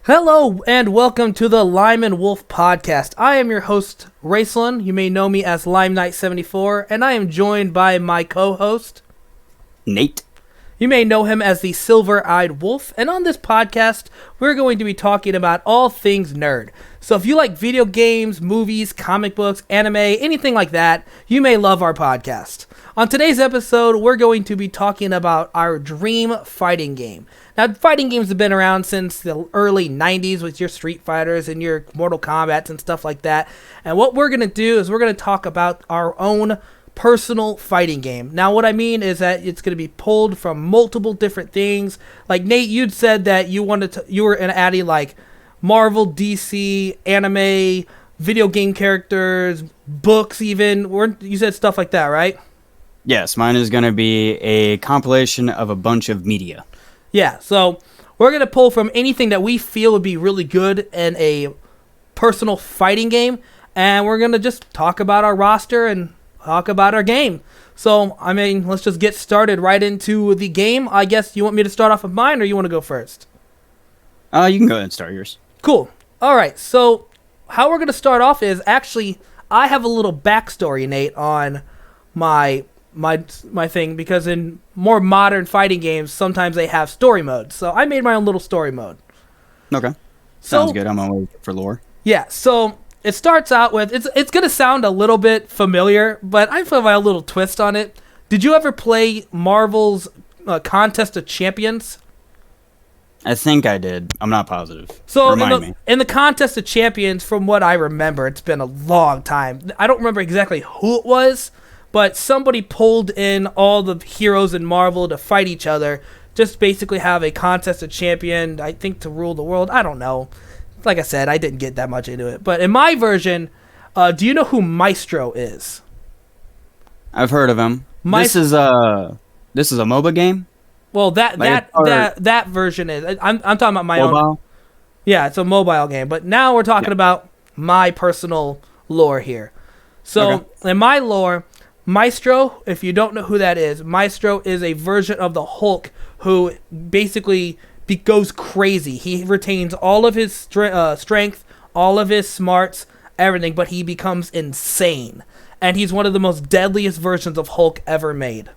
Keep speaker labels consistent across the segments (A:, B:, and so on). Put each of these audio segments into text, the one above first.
A: Hello and welcome to the Lime and Wolf podcast. I am your host, Raistlin. You may know me as Lime Knight 74, and I am joined by my co-host,
B: Nate.
A: You may know him as the Silver-Eyed Wolf, and on this podcast, we're going to be talking about all things nerd. So if you like video games, movies, comic books, anime, anything like that, you may love our podcast. On today's episode, we're going to be talking about our dream fighting game. Now, fighting games have been around since the early 90s with your Street Fighters and your Mortal Kombats and stuff like that. And what we're going to do is we're going to talk about our own personal fighting game. Now, what I mean is that it's going to be pulled from multiple different things. Like, Nate, you'd said that you were an addy like Marvel, DC, anime, video game characters, books even. You said stuff like that, right?
B: Yes, mine is going to be a compilation of a bunch of media.
A: Yeah, so we're going to pull from anything that we feel would be really good in a personal fighting game, and we're going to just talk about our roster and talk about our game. So, I mean, let's just get started right into the game. I guess you want me to start off with mine, or you want to go first?
B: You can go ahead and start yours.
A: Cool. All right, so how we're going to start off is, actually, I have a little backstory, Nate, on my thing, because in more modern fighting games, sometimes they have story modes. So I made my own little story mode.
B: Okay. Sounds good. I'm on for lore.
A: Yeah, so it starts out with, it's going to sound a little bit familiar, but I put my little twist on it. Did you ever play Marvel's Contest of Champions?
B: I think I did. I'm not positive.
A: So
B: Remind me.
A: In the Contest of Champions, from what I remember, it's been a long time. I don't remember exactly who it was, but somebody pulled in all the heroes in Marvel to fight each other. Just basically have a contest of champion, I think, to rule the world. I don't know. Like I said, I didn't get that much into it. But in my version, do you know who Maestro is?
B: I've heard of him. This is a MOBA game?
A: Well, that version is. I'm talking about my
B: mobile?
A: own. Yeah, it's a mobile game. But now we're talking about my personal lore here. So, in my lore, Maestro, if you don't know who that is, Maestro is a version of the Hulk who basically goes crazy. He retains all of his strength, all of his smarts, everything, but he becomes insane. And he's one of the most deadliest versions of Hulk ever made.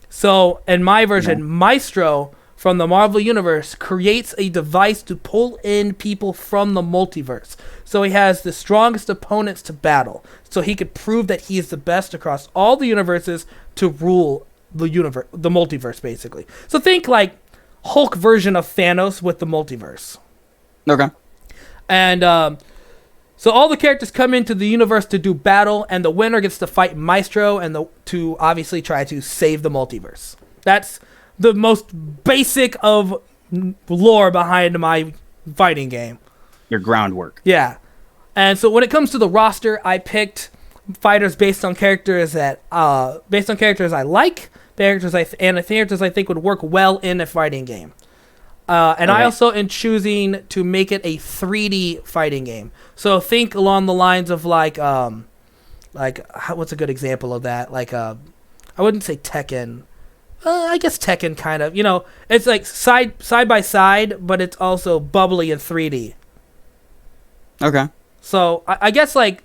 A: So, in my version, Maestro from the Marvel Universe creates a device to pull in people from the multiverse. So he has the strongest opponents to battle. So he could prove that he is the best across all the universes to rule the multiverse, basically. So think like Hulk version of Thanos with the multiverse.
B: Okay.
A: And so all the characters come into the universe to do battle, and the winner gets to fight Maestro and to obviously try to save the multiverse. That's the most basic of lore behind my fighting game.
B: Your groundwork.
A: Yeah. And so when it comes to the roster, I picked fighters based on characters I like, characters I think would work well in a fighting game. I also am choosing to make it a 3D fighting game. So think along the lines of like what's a good example of that? Like I wouldn't say Tekken. I guess Tekken kind of. You know, it's like side by side, but it's also bubbly in 3D.
B: Okay.
A: So I guess like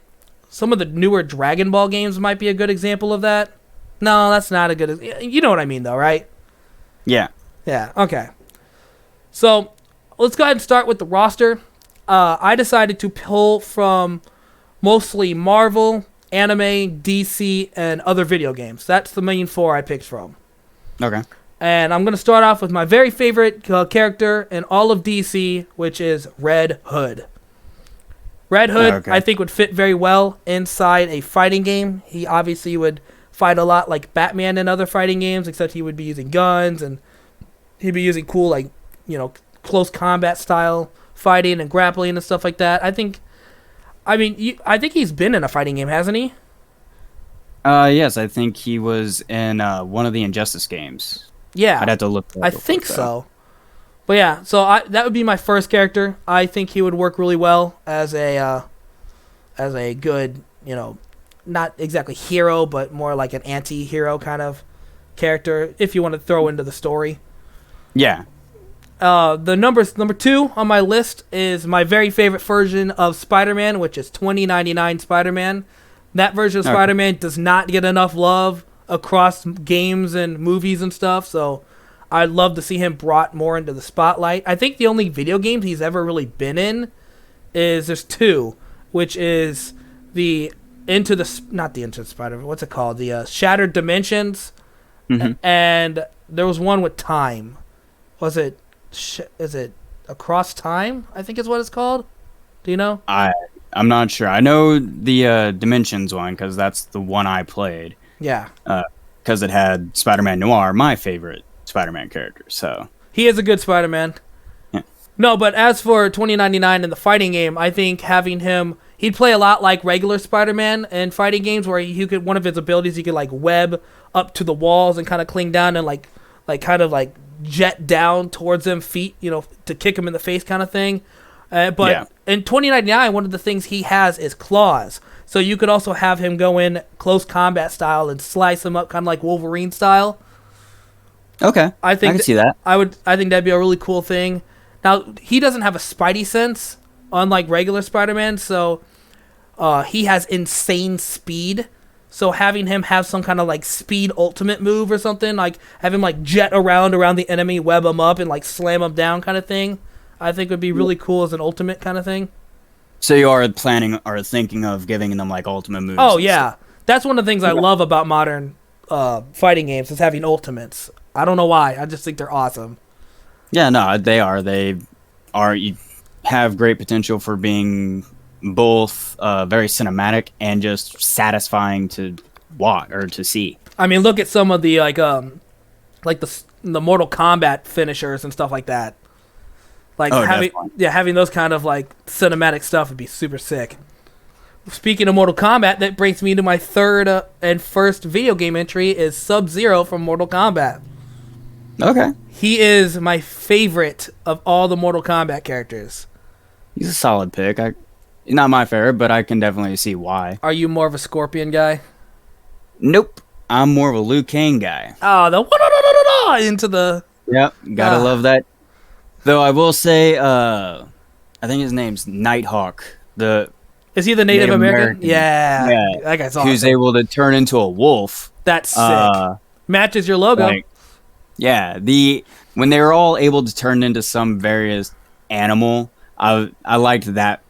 A: some of the newer Dragon Ball games might be a good example of that. No, that's not a good. You know what I mean, though, right?
B: Yeah.
A: Yeah. Okay. So let's go ahead and start with the roster. I decided to pull from mostly Marvel, anime, DC, and other video games. That's the main four I picked from.
B: Okay.
A: And I'm going to start off with my very favorite character in all of DC, which is Red Hood. Red Hood, I think, would fit very well inside a fighting game. He obviously would fight a lot like Batman in other fighting games, except he would be using guns, and he'd be using cool, like, you know, close combat style fighting and grappling and stuff like that. I think he's been in a fighting game, hasn't he?
B: Yes, I think he was in one of the Injustice games.
A: Yeah.
B: I'd have to look.
A: I think so. But yeah, so that would be my first character. I think he would work really well as a good, you know, not exactly hero, but more like an anti-hero kind of character, if you want to throw into the story.
B: Yeah.
A: The number 2 on my list is my very favorite version of Spider-Man, which is 2099 Spider-Man. That version of Spider-Man does not get enough love across games and movies and stuff, so I'd love to see him brought more into the spotlight. I think the only video games he's ever really been in there's 2, which is not the Into the Spider, what's it called? The Shattered Dimensions, and there was one with Time. Was it? Is it Across Time? I think is what it's called. Do you know?
B: I'm not sure. I know the Dimensions one because that's the one I played.
A: Yeah.
B: Because it had Spider-Man Noir, my favorite Spider-Man character. So
A: he is a good Spider-Man.
B: Yeah.
A: No, but as for 2099 in the fighting game, I think having him, he'd play a lot like regular Spider-Man in fighting games, where he could, one of his abilities, he could like web up to the walls and kind of cling down and like kind of like jet down towards them, feet, to kick him in the face kind of thing. But in 2099, one of the things he has is claws. So you could also have him go in close combat style and slice him up kind of like Wolverine style.
B: Okay. I can see that.
A: I think that'd be a really cool thing. Now, he doesn't have a Spidey sense, unlike regular Spider-Man, so he has insane speed. So having him have some kind of like speed ultimate move or something, like have him like jet around the enemy, web him up, and like slam him down kind of thing, I think would be really cool as an ultimate kind of thing. So
B: you are planning or thinking of giving them like ultimate moves?
A: Oh yeah, that's one of the things I love about modern fighting games is having ultimates. I don't know why. I just think they're awesome.
B: Yeah, no, they are. You have great potential for being both very cinematic and just satisfying to watch or to see.
A: I mean, look at some of the the Mortal Kombat finishers and stuff like that. Like having those kind of like cinematic stuff would be super sick. Speaking of Mortal Kombat, that brings me to my third and first video game entry is Sub-Zero from Mortal Kombat.
B: Okay.
A: He is my favorite of all the Mortal Kombat characters.
B: He's a solid pick. Not my favorite, but I can definitely see why.
A: Are you more of a Scorpion guy?
B: Nope. I'm more of a Liu Kang guy.
A: Oh, into the...
B: Yep, gotta love that. Though I will say, I think his name's Nighthawk.
A: Is he the Native American? Yeah. That guy's awesome.
B: Who's able to turn into a wolf.
A: That's sick. Matches your logo.
B: When they were all able to turn into some various animal, I liked that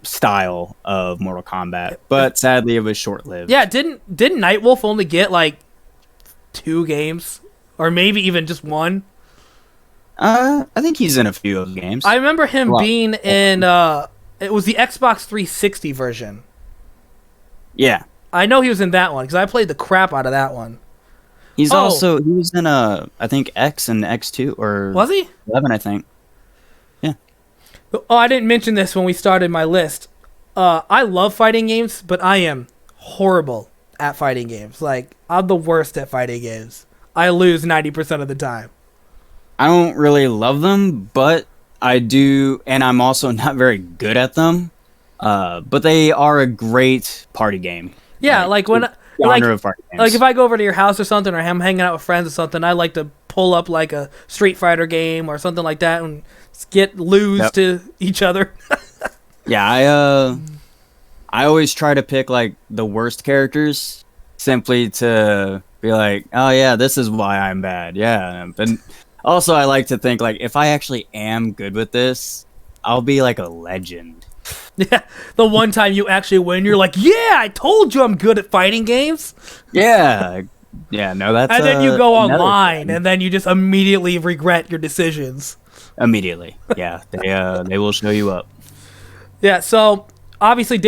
B: style of Mortal Kombat. But sadly, it was short-lived.
A: Yeah, didn't Nightwolf only get like 2 games? Or maybe even just 1?
B: I think he's in a few of the games.
A: I remember him being in it was the Xbox 360 version.
B: Yeah.
A: I know he was in that one because I played the crap out of that one.
B: He was in I think X and X2 or
A: was he?
B: 11, I think. Yeah.
A: Oh, I didn't mention this when we started my list. I love fighting games, but I am horrible at fighting games. Like, I'm the worst at fighting games. I lose 90% of the time.
B: I don't really love them, but I do, and I'm also not very good at them. But they are a great party game.
A: Yeah, like when if I go over to your house or something, or I'm hanging out with friends or something, I like to pull up like a Street Fighter game or something like that and lose to each other.
B: Yeah, I always try to pick like the worst characters simply to be like, oh yeah, this is why I'm bad. Yeah, but also I like to think like if I actually am good with this, I'll be like a legend.
A: Yeah, the one time you actually win, you're like, yeah, I told you I'm good at fighting games.
B: Yeah, no, that's...
A: And then you go online, and then you just immediately regret your decisions.
B: Immediately, yeah. They will show you up.
A: Yeah, so, obviously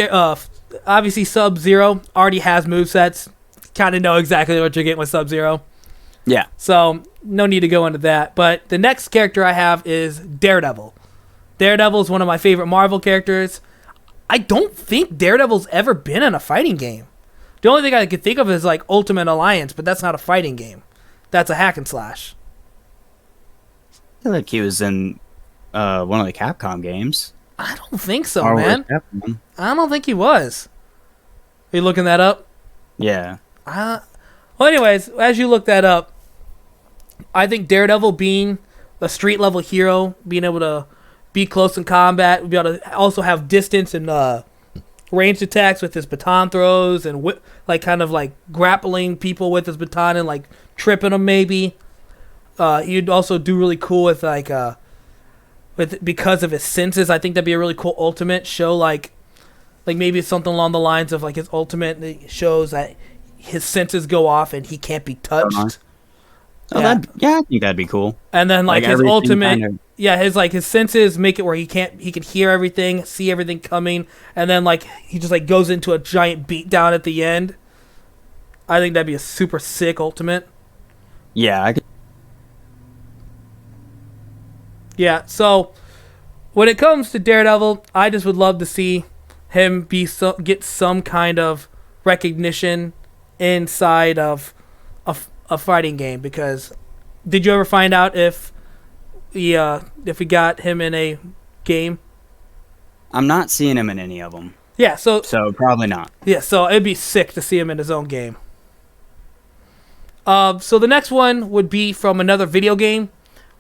A: Sub-Zero already has movesets. Kind of know exactly what you're getting with Sub-Zero.
B: Yeah.
A: So, no need to go into that. But the next character I have is Daredevil. Daredevil is one of my favorite Marvel characters. I don't think Daredevil's ever been in a fighting game. The only thing I could think of is like Ultimate Alliance, but that's not a fighting game. That's a hack and slash.
B: I feel like he was in one of the Capcom games.
A: I don't think so, man. I don't think he was. Are you looking that up?
B: Yeah.
A: Well, anyways, as you look that up, I think Daredevil being a street level hero, being able to be close in combat, be able to also have distance and ranged attacks with his baton throws and like kind of like grappling people with his baton and like tripping them maybe. He'd also do really cool with like because of his senses. I think that'd be a really cool ultimate show, like maybe something along the lines of like his ultimate that shows that his senses go off and he can't be touched.
B: Oh, I think that'd be cool.
A: And then like his ultimate, his senses make it where he can hear everything, see everything coming, and then like he just like goes into a giant beatdown at the end. I think that'd be a super sick ultimate.
B: Yeah,
A: Yeah, so when it comes to Daredevil, I just would love to see him get some kind of recognition inside of a fighting game. Because did you ever find out if we got him in a game?
B: I'm not seeing him in any of them.
A: Yeah, so
B: probably not.
A: Yeah, so it'd be sick to see him in his own game. So the next one would be from another video game,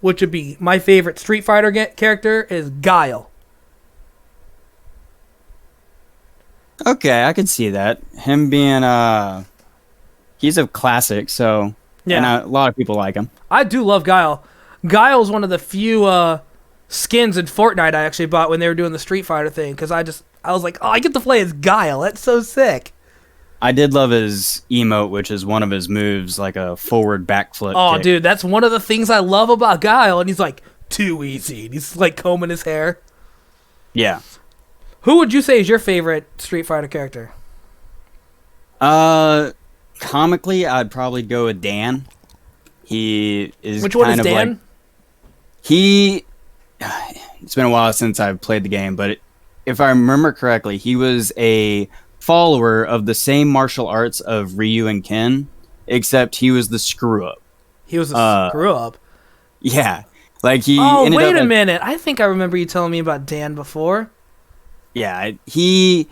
A: which would be my favorite Street Fighter character is Guile.
B: Okay, I could see that. Him being he's a classic, so
A: yeah,
B: and a lot of people like him.
A: I do love Guile. Guile's one of the few skins in Fortnite I actually bought when they were doing the Street Fighter thing, because I was like, oh, I get to play as Guile. That's so sick.
B: I did love his emote, which is one of his moves, like a forward backflip.
A: Oh,
B: kick.
A: dude, that's one of the things I love about Guile. And he's like, too easy. And he's like combing his hair.
B: Yeah.
A: Who would you say is your favorite Street Fighter character?
B: Comically, I'd probably go with Dan. He is
A: Which one
B: kind
A: is
B: of
A: Dan?
B: like it's been a while since I've played the game, but if I remember correctly, he was a follower of the same martial arts of Ryu and Ken, except he was the screw up.
A: He was a screw up.
B: Yeah, like he.
A: Oh, wait a minute! I think I remember you telling me about Dan before.
B: Yeah, he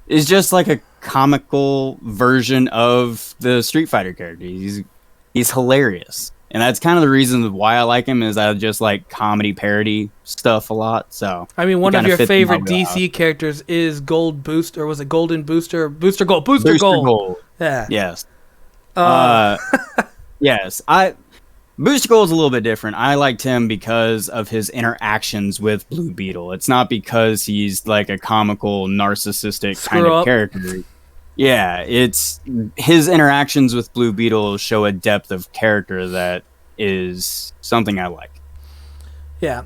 B: is just like a comical version of the Street Fighter character. He's hilarious, and that's kind of the reason why I like him. Is I just like comedy parody stuff a lot. So
A: I mean, one of your favorite DC characters is Gold Boost, or was it Golden Booster? Booster Gold. Booster Gold. Yeah.
B: Yes. Yes. Booster Gold is a little bit different. I liked him because of his interactions with Blue Beetle. It's not because he's like a comical, narcissistic kind of character. Yeah, it's his interactions with Blue Beetle show a depth of character that is something I like.
A: Yeah.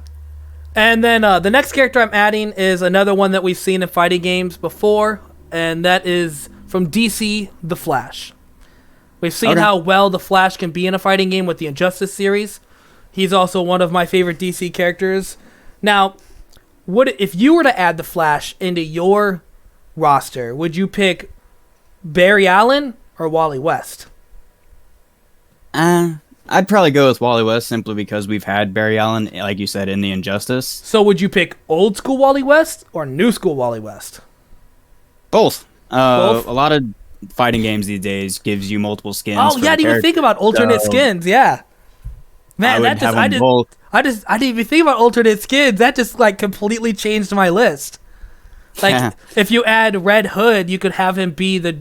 A: And then the next character I'm adding is another one that we've seen in fighting games before, and that is from DC, The Flash. We've seen how well the Flash can be in a fighting game with the Injustice series. He's also one of my favorite DC characters. Now, if you were to add the Flash into your roster, would you pick Barry Allen or Wally West?
B: I'd probably go with Wally West simply because we've had Barry Allen, like you said, in the Injustice.
A: So would you pick old school Wally West or new school Wally West?
B: Both.
A: Both?
B: A lot of fighting games these days gives you multiple skins.
A: Oh yeah, I didn't even think about alternate skins. Yeah, man, I didn't even think about alternate skins. That just like completely changed my list. Like if you add Red Hood, you could have him be the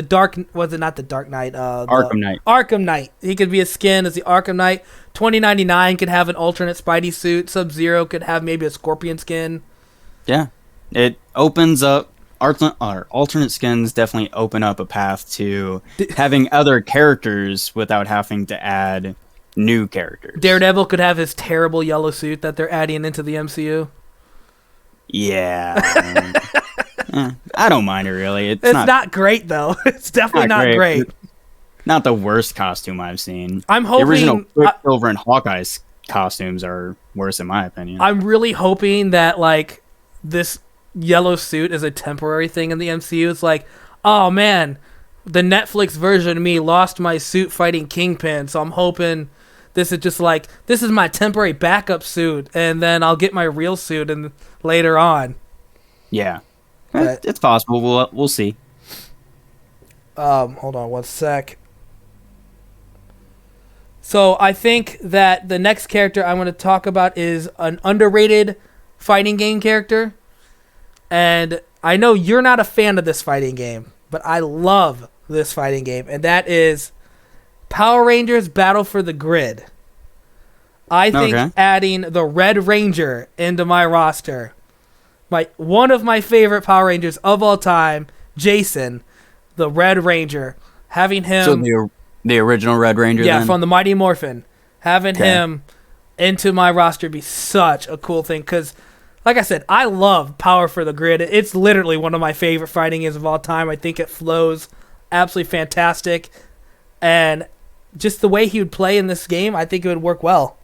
A: dark. Was it not the Dark Knight?
B: Arkham Knight.
A: Arkham Knight. He could be a skin as the Arkham Knight. 2099 could have an alternate Spidey suit. Sub-Zero could have maybe a Scorpion skin.
B: Yeah, it opens up. Alternate skins definitely open up a path to having other characters without having to add new characters.
A: Daredevil could have his terrible yellow suit that they're adding into the MCU.
B: Yeah. I don't mind it really. It's
A: not great though. It's definitely not great.
B: Not the worst costume I've seen.
A: I'm hoping
B: the original Quicksilver and Hawkeye's costumes are worse in my opinion.
A: I'm really hoping that like this yellow suit is a temporary thing in the MCU. It's like, oh man, the Netflix version of me lost my suit fighting Kingpin, so I'm hoping this is just like, this is my temporary backup suit, and then I'll get my real suit and later on.
B: Yeah, it's possible. We'll see.
A: Hold on one sec. So I think that the next character I'm going to talk about is an underrated fighting game character. And I know you're not a fan of this fighting game, but I love this fighting game. And that is Power Rangers Battle for the Grid. I think adding the Red Ranger into my roster, one of my favorite Power Rangers of all time, Jason, the Red Ranger, having him...
B: So the original Red Ranger,
A: yeah,
B: then?
A: From the Mighty Morphin. Having him into my roster would be such a cool thing, because, like I said, I love Power for the Grid. It's literally one of my favorite fighting games of all time. I think it flows absolutely fantastic, and just the way he would play in this game, I think it would work well.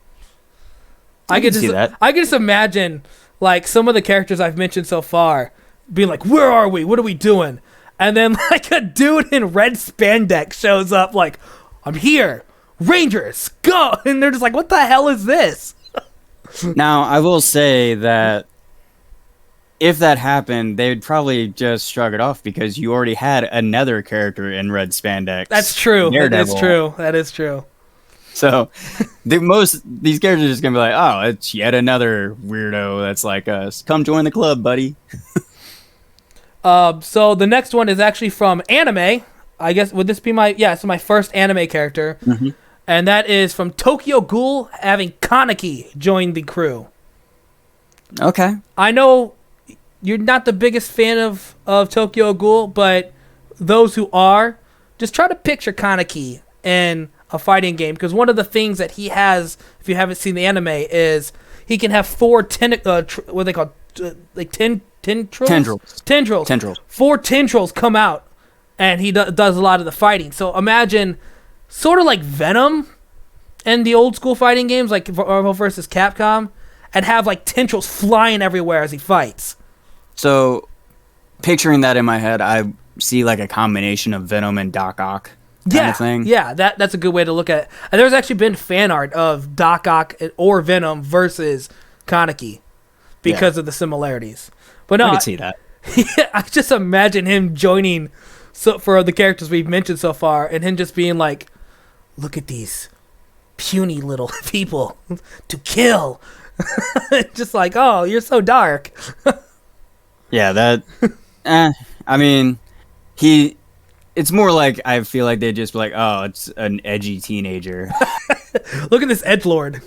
A: I could see that. I could just imagine, like, some of the characters I've mentioned so far being like, where are we? What are we doing? And then, like, a dude in red spandex shows up like, I'm here. Rangers, go! And they're just like, what the hell is this?
B: Now, I will say that if that happened, they'd probably just shrug it off because you already had another character in red spandex.
A: That's true.
B: Daredevil.
A: That is true.
B: So, these characters are just gonna be like, oh, it's yet another weirdo that's like us. Come join the club, buddy.
A: So the next one is actually from anime. I guess, would this be my first anime character.
B: Mm-hmm.
A: And that is from Tokyo Ghoul, having Kaneki join the crew.
B: Okay.
A: I know you're not the biggest fan of Tokyo Ghoul, but those who are, just try to picture Kaneki in a fighting game, because one of the things that he has, if you haven't seen the anime, is he can have four what are they called? Tendrils. 4 tendrils come out, and he does a lot of the fighting. So imagine, sort of like Venom in the old school fighting games, like Marvel vs. Capcom, and have like tendrils flying everywhere as he fights.
B: So, picturing that in my head, I see like a combination of Venom and Doc Ock kind of thing.
A: Yeah, that's a good way to look at it. And there's actually been fan art of Doc Ock or Venom versus Kaneki because of the similarities. But no,
B: I can see that.
A: I just imagine him joining for the characters we've mentioned so far, and him just being like, look at these puny little people to kill. Just like, oh, you're so dark.
B: Yeah, that... I mean, it's more like, I feel like they just be like, oh, it's an edgy teenager.
A: Look at this edgelord.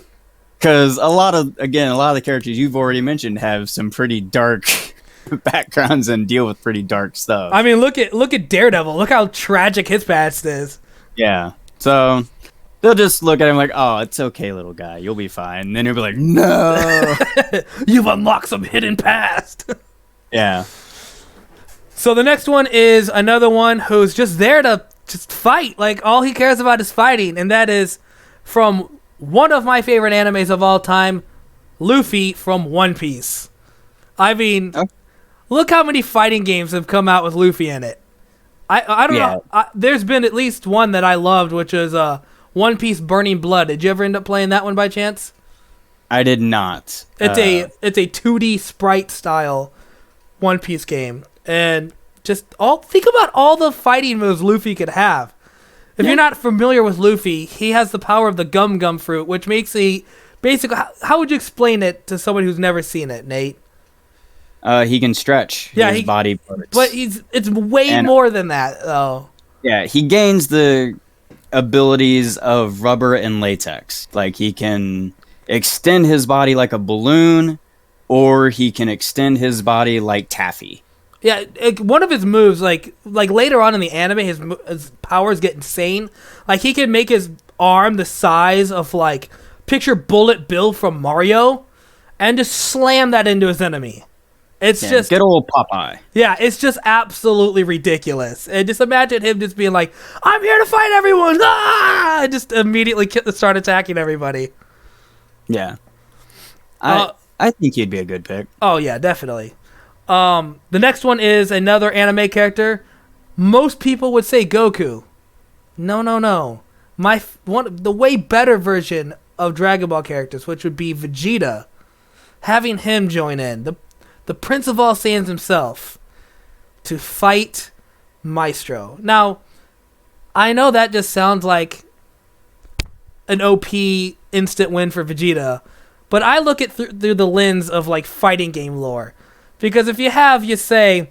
B: Because a lot of the characters you've already mentioned have some pretty dark backgrounds and deal with pretty dark stuff.
A: I mean, look at Daredevil. Look how tragic his past is.
B: Yeah. So they'll just look at him like, oh, it's okay, little guy. You'll be fine. And then he'll be like, no.
A: You've unlocked some hidden past.
B: Yeah.
A: So the next one is another one who's just there to just fight. Like, all he cares about is fighting. And that is from one of my favorite animes of all time, Luffy from One Piece. I mean, look how many fighting games have come out with Luffy in it. I don't know. There's been at least one that I loved, which is One Piece Burning Blood. Did you ever end up playing that one by chance?
B: I did not.
A: It's a 2D sprite style One Piece game. And just think about all the fighting moves Luffy could have. If you're not familiar with Luffy, he has the power of the Gum Gum Fruit, which makes basically, how would you explain it to someone who's never seen it, Nate?
B: He can stretch his body parts.
A: But it's way more than that, though.
B: Yeah, he gains the abilities of rubber and latex. Like, he can extend his body like a balloon, or he can extend his body like taffy.
A: Yeah, one of his moves, like later on in the anime, his powers get insane. Like, he can make his arm the size of, like, picture Bullet Bill from Mario, and just slam that into his enemy. It's just...
B: Good old Popeye.
A: Yeah, it's just absolutely ridiculous. And just imagine him just being like, I'm here to fight everyone! Ah! And just immediately start attacking everybody.
B: Yeah. I think he'd be a good pick.
A: Oh, yeah, definitely. The next one is another anime character. Most people would say Goku. No. The way better version of Dragon Ball characters, which would be Vegeta, having him join in, the Prince of All Saiyans himself, to fight Maestro. Now, I know that just sounds like an OP instant win for Vegeta, but I look at through the lens of like fighting game lore, because if you have, you say,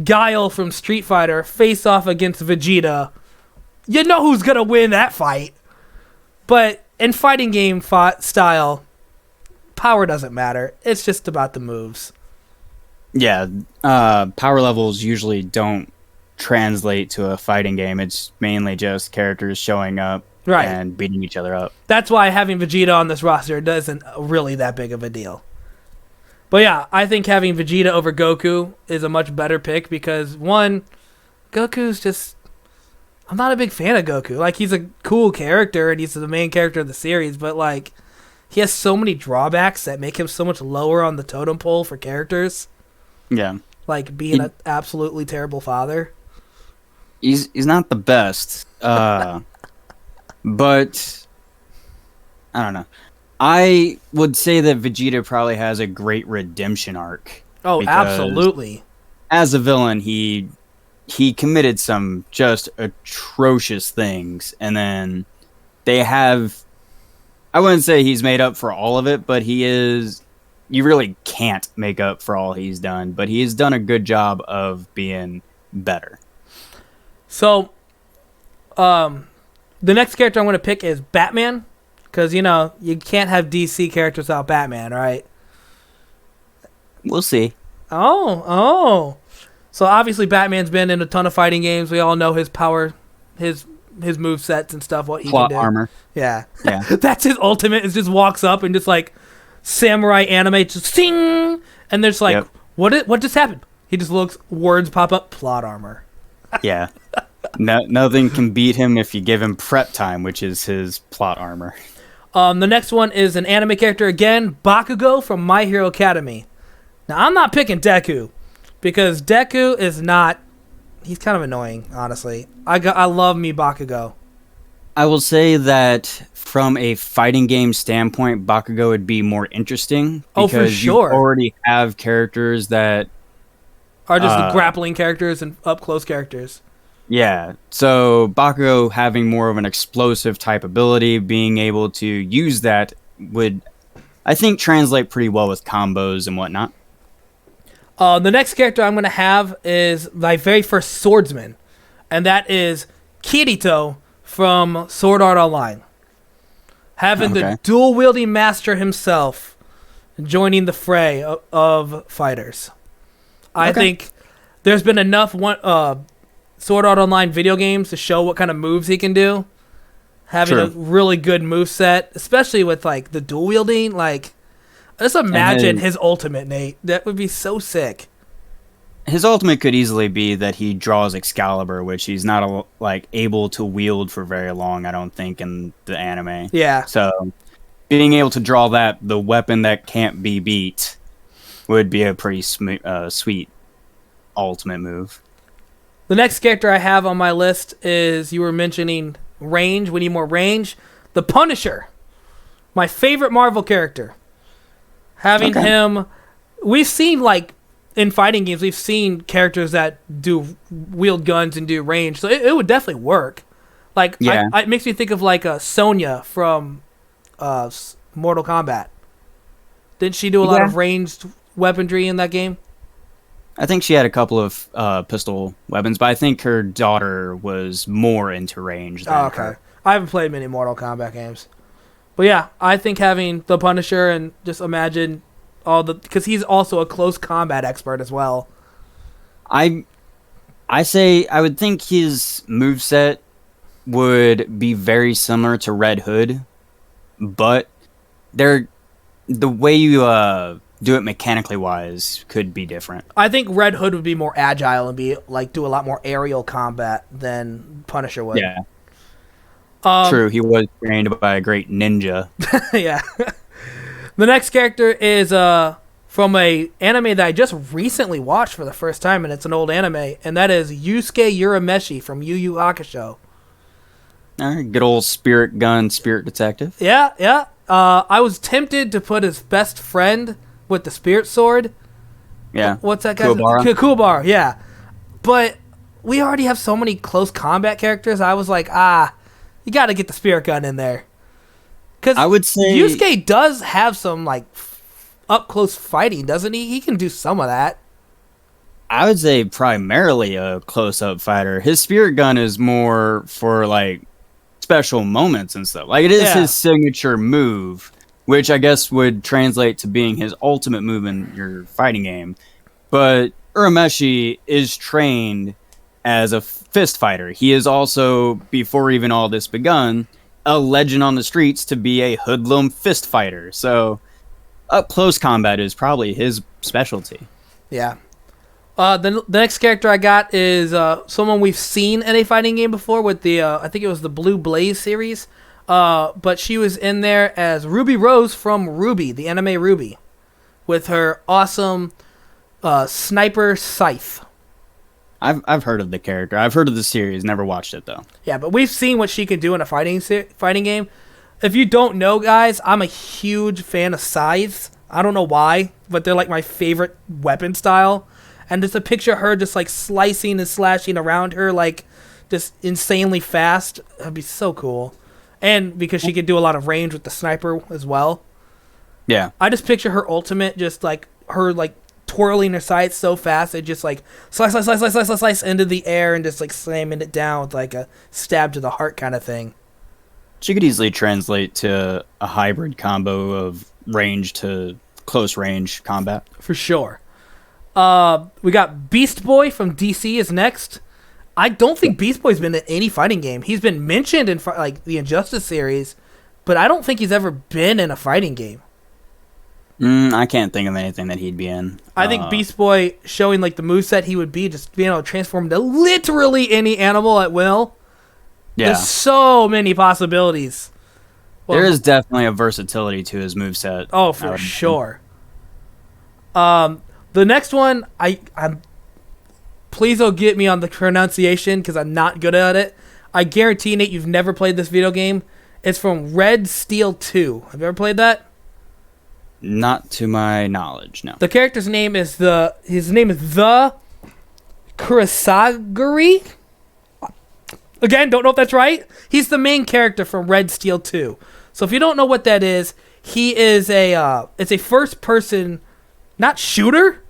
A: Guile from Street Fighter face off against Vegeta, you know who's gonna win that fight. But in fighting game style, power doesn't matter. It's just about the moves.
B: Yeah, power levels usually don't translate to a fighting game. It's mainly just characters showing up and beating each other up.
A: That's why having Vegeta on this roster isn't really that big of a deal. But yeah, I think having Vegeta over Goku is a much better pick because, one, Goku's just... I'm not a big fan of Goku. Like, he's a cool character and he's the main character of the series, but like, he has so many drawbacks that make him so much lower on the totem pole for characters.
B: Yeah.
A: Like being an absolutely terrible father.
B: He's not the best. But I don't know. I would say that Vegeta probably has a great redemption arc.
A: Oh, absolutely.
B: As a villain, he committed some just atrocious things, and then they have... I wouldn't say he's made up for all of it, but he is... You really can't make up for all he's done, but he's done a good job of being better.
A: So, the next character I'm going to pick is Batman, because, you know, you can't have DC characters without Batman, right?
B: We'll see.
A: Oh. So, obviously, Batman's been in a ton of fighting games. We all know his power, his movesets and stuff, what he
B: Plot
A: can do.
B: armor.
A: Yeah.
B: Yeah.
A: That's his ultimate, is just walks up and just, like, samurai anime, just sing, and there's like, what just happened? He just looks, words pop up, plot armor.
B: Yeah. Nothing can beat him if you give him prep time, which is his plot armor.
A: The next one is an anime character again, Bakugo from My Hero Academy. Now, I'm not picking Deku, because Deku is not... He's kind of annoying, honestly. I love me Bakugo.
B: I will say that from a fighting game standpoint, Bakugo would be more interesting. Because you already have characters that...
A: Are just the grappling characters and up-close characters.
B: Yeah, so Bakugo having more of an explosive type ability, being able to use that would, I think, translate pretty well with combos and whatnot.
A: The next character I'm going to have is my very first swordsman, and that is Kirito from Sword Art Online. Having the dual-wielding master himself joining the fray of fighters. I think there's been enough Sword Art Online video games to show what kind of moves he can do. Having a really good moveset, especially with like the dual wielding, like just imagine his ultimate, Nate. That would be so sick.
B: His ultimate could easily be that he draws Excalibur, which he's not able to wield for very long, I don't think, in the anime.
A: Yeah.
B: So being able to draw that, the weapon that can't be beat, would be a pretty sweet ultimate move.
A: The next character I have on my list is, you were mentioning range. We need more range. The Punisher. My favorite Marvel character. Having him... We've seen, like, in fighting games, we've seen characters that do wield guns and do range. So it would definitely work. Like, it makes me think of, like, Sonya from Mortal Kombat. Didn't she do a lot of ranged weaponry in that game?
B: I think she had a couple of pistol weapons, but I think her daughter was more into range than her.
A: I haven't played many Mortal Kombat games. But yeah, I think having the Punisher, and just imagine because he's also a close combat expert as well.
B: I would think his moveset would be very similar to Red Hood, but the way you do it mechanically wise could be different.
A: I think Red Hood would be more agile and be like do a lot more aerial combat than Punisher would.
B: Yeah. True, he was trained by a great ninja.
A: Yeah. The next character is from a anime that I just recently watched for the first time, and it's an old anime, and that is Yusuke Urameshi from Yu Yu Hakusho.
B: All right, good old spirit gun, spirit detective.
A: Yeah. I was tempted to put his best friend with the spirit sword.
B: Yeah.
A: What's that guy's name? Kuwabara, yeah. But we already have so many close combat characters. I was like, you got to get the spirit gun in there. Because
B: I would say
A: Yusuke does have some like up close fighting, doesn't he? He can do some of that.
B: I would say primarily a close-up fighter. His spirit gun is more for like special moments and stuff. Like it is his signature move, which I guess would translate to being his ultimate move in your fighting game. But Urameshi is trained as a fist fighter. He is also, before even all this begun, a legend on the streets to be a hoodlum fist fighter. So up close combat is probably his specialty.
A: Yeah. The next character I got is someone we've seen in a fighting game before with the I think it was the Blue Blaze series, but she was in there as Ruby Rose from Ruby, the anime Ruby, with her awesome sniper scythe.
B: I've heard of the character. I've heard of the series. Never watched it though.
A: Yeah, but we've seen what she can do in a fighting game. If you don't know, guys, I'm a huge fan of scythes. I don't know why, but they're like my favorite weapon style. And just a picture of her just like slicing and slashing around her like just insanely fast. That'd be so cool. And because she could do a lot of range with the sniper as well.
B: Yeah.
A: I just picture her ultimate just like her like twirling her sights so fast it just like slice into the air and just like slamming it down with like a stab to the heart kind of thing.
B: She could easily translate to a hybrid combo of range to close range combat.
A: For sure. We got Beast Boy from DC is next. I don't think Beast Boy's been in any fighting game. He's been mentioned in like the Injustice series, but I don't think he's ever been in a fighting game.
B: I can't think of anything that he'd be in.
A: I think Beast Boy showing like the moveset he would be, just being able to transform into literally any animal at will. Yeah. There's so many possibilities.
B: Well, there is definitely a versatility to his moveset.
A: Oh, for sure. The next one, I'm please don't get me on the pronunciation because I'm not good at it. I guarantee, Nate, you've never played this video game. It's from Red Steel 2. Have you ever played that?
B: Not to my knowledge, no.
A: The character's name is the Kurosagiri. Again, don't know if that's right. He's the main character from Red Steel 2. So if you don't know what that is, he is it's a first person, not shooter,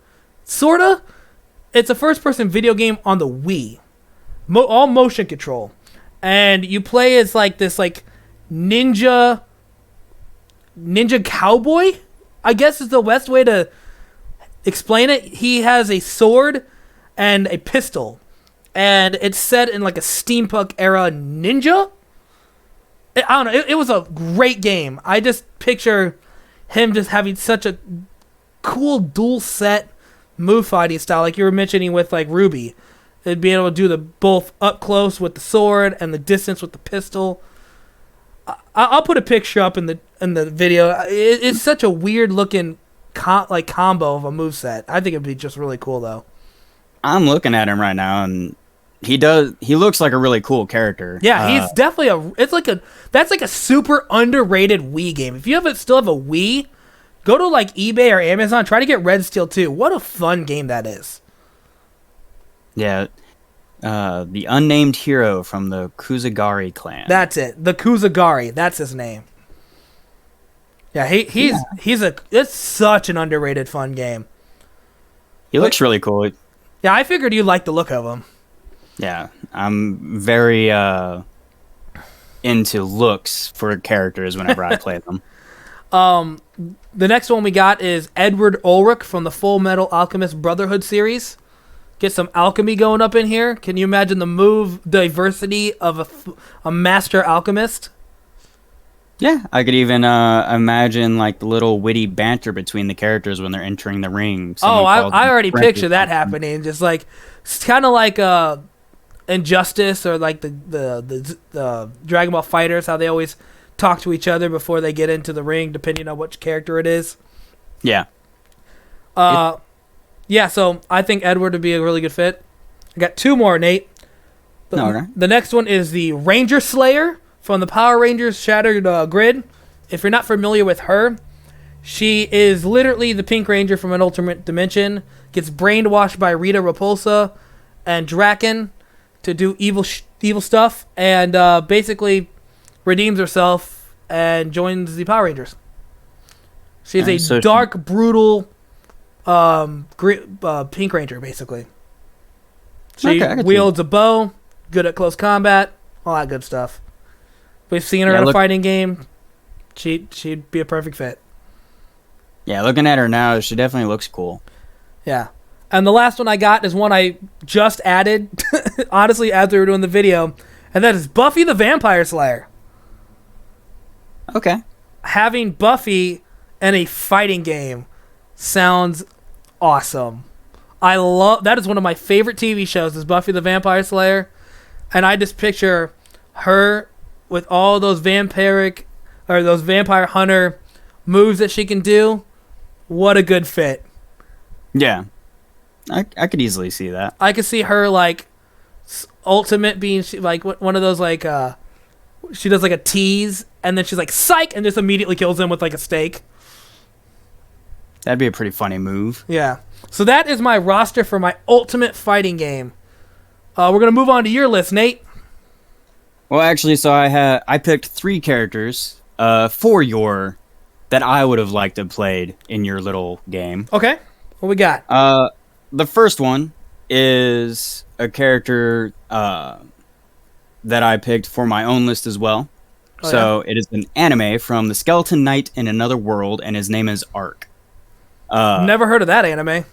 A: sorta. It's a first person video game on the Wii. All motion control. And you play as like this like ninja cowboy, I guess is the best way to explain it. He has a sword and a pistol. And it's set in like a steampunk era ninja. I don't know. It was a great game. I just picture him just having such a cool dual set move fighting style, like you were mentioning with like Ruby. They'd be able to do the both up close with the sword and the distance with the pistol. I'll put a picture up in the video. It's such a weird looking combo of a moveset. I think it'd be just really cool though.
B: I'm looking at him right now and he looks like a really cool character.
A: Yeah, he's definitely that's like a super underrated Wii game. If you still have a Wii, go to like eBay or Amazon, try to get Red Steel 2. What a fun game that is. Yeah.
B: The unnamed hero from the Kusagari clan.
A: That's it. The Kusagari. That's his name. Yeah, it's such an underrated fun game.
B: He looks really cool.
A: Yeah, I figured you'd like the look of him.
B: Yeah, I'm very into looks for characters whenever I play them.
A: The next one we got is Edward Ulrich from the Full Metal Alchemist Brotherhood series. Get some alchemy going up in here. Can you imagine the move diversity of a master alchemist?
B: Yeah, I could even imagine like the little witty banter between the characters when they're entering the ring.
A: I already picture that happening. Just like it's kind of like Injustice or like the Dragon Ball Fighters, how they always talk to each other before they get into the ring, depending on which character it is.
B: Yeah.
A: Yeah, so I think Edward would be a really good fit. I got two more, Nate. The next one is the Ranger Slayer from the Power Rangers Shattered Grid. If you're not familiar with her, she is literally the Pink Ranger from an alternate dimension. Gets brainwashed by Rita Repulsa and Draken to do evil stuff, and basically redeems herself and joins the Power Rangers. She's
B: Alright,
A: a
B: so
A: dark, brutal Pink Ranger, basically. She
B: Okay, I can see
A: wields a bow, good at close combat, all that good stuff. We've seen her in a fighting game. She'd be a perfect fit.
B: Yeah, looking at her now, she definitely looks cool.
A: Yeah. And the last one I got is one I just added, honestly, as we were doing the video, and that is Buffy the Vampire Slayer.
B: Okay.
A: Having Buffy in a fighting game sounds awesome. That is one of my favorite TV shows, is Buffy the Vampire Slayer. And I just picture her with all those vampire hunter moves that she can do. What a good fit.
B: Yeah. I could easily see that.
A: I could see her like ultimate being like one of those like she does like a tease and then she's like psych and just immediately kills him with like a stake.
B: That'd be a pretty funny move.
A: Yeah. So that is my roster for my ultimate fighting game. We're gonna move on to your list, Nate.
B: Well, actually, so I picked 3 characters that I would have liked to have played in your little game.
A: Okay. What we got?
B: The first one is a character that I picked for my own list as well. So it is an anime from the Skeleton Knight in Another World, and his name is Ark.
A: Never heard of that anime.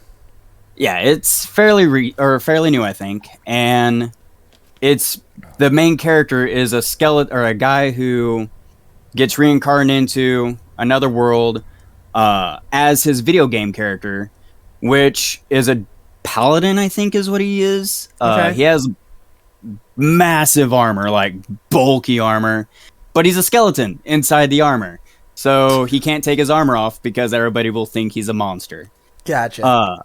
B: Yeah, it's fairly new, I think, and the main character is a skeleton or a guy who gets reincarnated into another world as his video game character, which is a paladin, I think is what he is.
A: Okay.
B: He has massive armor, like bulky armor, but he's a skeleton inside the armor. So he can't take his armor off because everybody will think he's a monster.
A: Gotcha.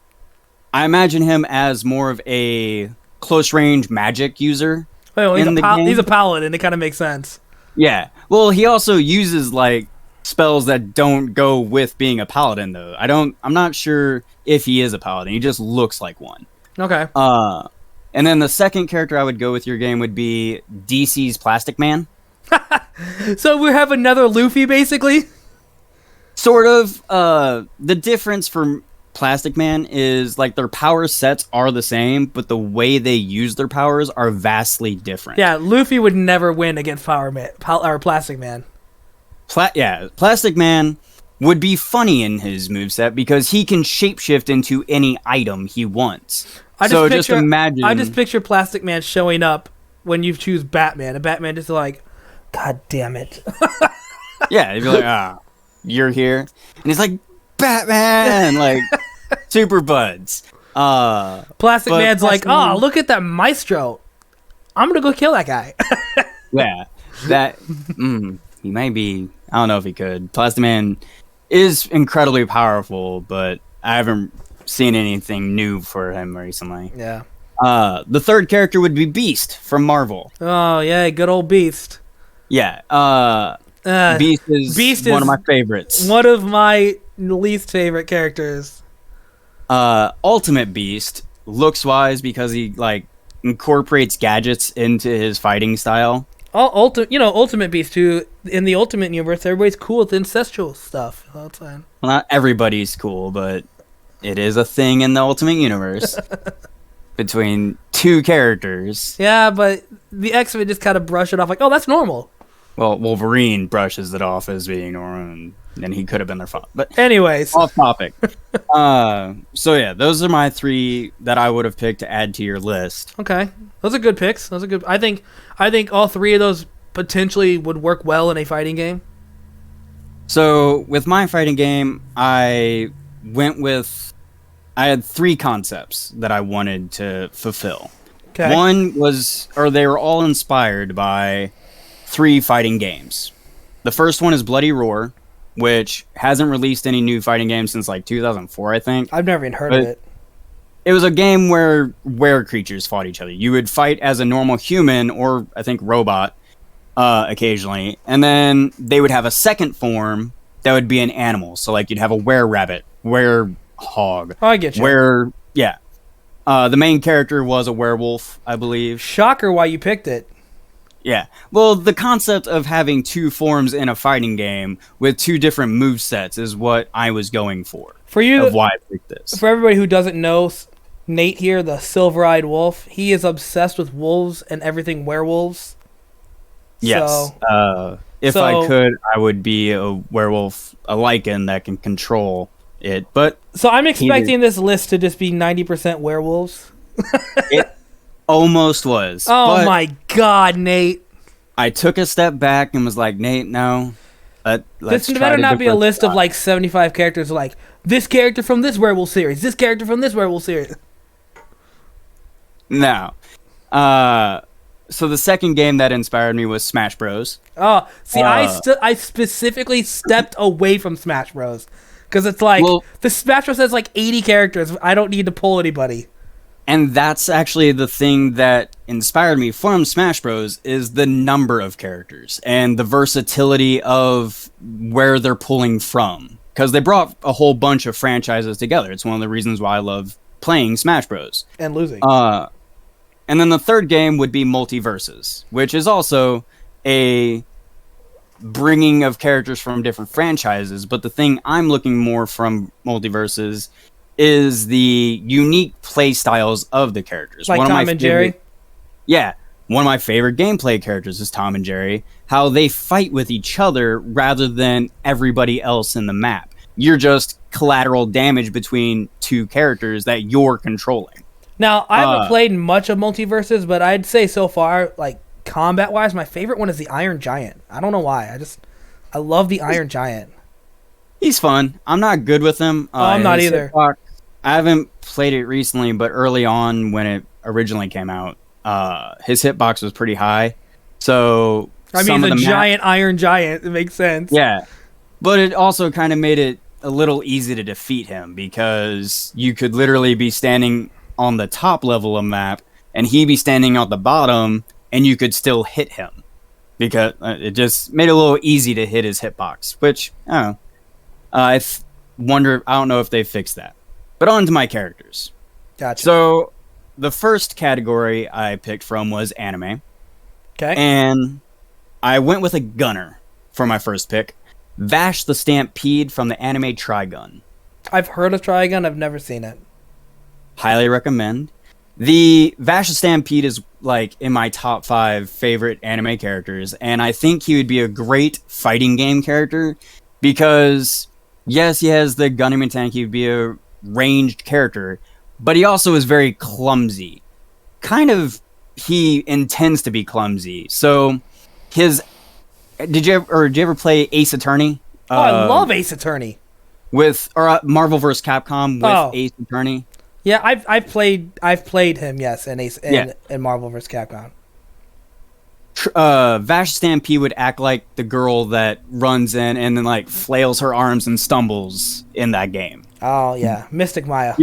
B: I imagine him as more of a close-range magic user.
A: Well, he's a paladin. It kind of makes sense.
B: Yeah. Well, he also uses like spells that don't go with being a paladin, though. I'm not sure if he is a paladin. He just looks like one.
A: Okay.
B: And then the second character I would go with your game would be DC's Plastic Man.
A: So we have another Luffy, basically?
B: Sort of. The difference from Plastic Man is like their power sets are the same, but the way they use their powers are vastly different.
A: Yeah, Luffy would never win against Plastic Man.
B: Plastic Man would be funny in his moveset because he can shapeshift into any item he wants. Just imagine.
A: I just picture Plastic Man showing up when you choose Batman, and Batman just like, God damn it.
B: Yeah, he'd be like, you're here. And he's like, Batman! Like, super buds.
A: Plastic Man's like, look at that maestro. I'm going to go kill that guy.
B: Yeah. He might be, I don't know if he could. Plastic Man is incredibly powerful, but I haven't seen anything new for him recently.
A: Yeah.
B: The third character would be Beast from Marvel.
A: Oh, yeah, good old Beast.
B: Yeah. Beast is one of my favorites.
A: One of my least favorite characters.
B: Ultimate Beast, looks-wise, because he, like, incorporates gadgets into his fighting style.
A: Ultimate Beast, too. In the Ultimate Universe, everybody's cool with incestual stuff. That's fine.
B: Well, not everybody's cool, but it is a thing in the Ultimate Universe. Between 2 characters.
A: Yeah, but the X-Men just kind of brush it off like, oh, that's normal.
B: Well, Wolverine brushes it off as being normal, and he could have been their father. But
A: anyways,
B: off topic. So yeah, those are my 3 that I would have picked to add to your list.
A: Okay, those are good picks. Those are good. I think all 3 of those potentially would work well in a fighting game.
B: So with my fighting game, I had 3 concepts that I wanted to fulfill.
A: Okay.
B: One was, they were all inspired by 3 fighting games. The first one is Bloody Roar, which hasn't released any new fighting games since like 2004, I think.
A: I've never even heard of it.
B: It was a game where creatures fought each other. You would fight as a normal human or, I think, robot occasionally, and then they would have a second form that would be an animal. So like you'd have a were-rabbit, were-hog.
A: Oh, I get you.
B: The main character was a werewolf, I believe.
A: Shocker why you picked it.
B: Yeah. Well, the concept of having two forms in a fighting game with two different movesets is what I was going for.
A: For you,
B: of why I picked this.
A: for everybody who doesn't know, Nate here, the silver-eyed wolf, he is obsessed with wolves and everything werewolves.
B: Yes. If I could, I would be a werewolf, a lichen that can control it. But
A: so I'm expecting this list to just be 90% werewolves.
B: It almost was.
A: Oh my god, Nate!
B: I took a step back and was like, Nate, no. Let's
A: This better not be a list of like 75 characters. Like this character from this werewolf series, this character from this werewolf series.
B: No. So the second game that inspired me was Smash Bros.
A: Oh, see, I specifically stepped away from Smash Bros. Because it's like, the Smash Bros has like 80 characters. I don't need to pull anybody.
B: And that's actually the thing that inspired me from Smash Bros. Is the number of characters and the versatility of where they're pulling from. Because they brought a whole bunch of franchises together. It's one of the reasons why I love playing Smash Bros.
A: And losing.
B: And then the third game would be Multiverses, which is also a bringing of characters from different franchises. But the thing I'm looking more from Multiverses is the unique play styles of the characters.
A: Like Tom and Jerry?
B: Yeah. One of my favorite gameplay characters is Tom and Jerry. How they fight with each other rather than everybody else in the map. You're just collateral damage between two characters that you're controlling.
A: Now, I haven't played much of Multiverses, but I'd say so far, like, combat-wise, my favorite one is the Iron Giant. I don't know why. I love the Iron Giant.
B: He's fun. I'm not good with him.
A: I'm not either.
B: I haven't played it recently, but early on when it originally came out, his hitbox was pretty high. So
A: I mean, the giant Iron Giant. It makes sense.
B: Yeah. But it also kind of made it a little easy to defeat him because you could literally be standing on the top level of map and he'd be standing at the bottom and you could still hit him because it just made it a little easy to hit his hitbox, which I don't know. I don't know if they fixed that. But on to my characters.
A: Gotcha.
B: So the first category I picked from was anime.
A: Okay.
B: And I went with a gunner for my first pick. Vash the Stampede from the anime Trigun.
A: I've heard of Trigun. I've never seen it.
B: Highly recommend. The Vash the Stampede is like in my top 5 favorite anime characters, and I think he would be a great fighting game character because, yes, he has the gunning mechanic, he'd be a ranged character, but he also is very clumsy. He intends to be clumsy. So did you ever play Ace Attorney?
A: I love Ace Attorney.
B: Marvel vs. Capcom with Ace Attorney.
A: Yeah, I've played him, yes, in Marvel vs. Capcom.
B: Vash Stampede would act like the girl that runs in and then like flails her arms and stumbles in that game.
A: Oh yeah, Mystic Maya.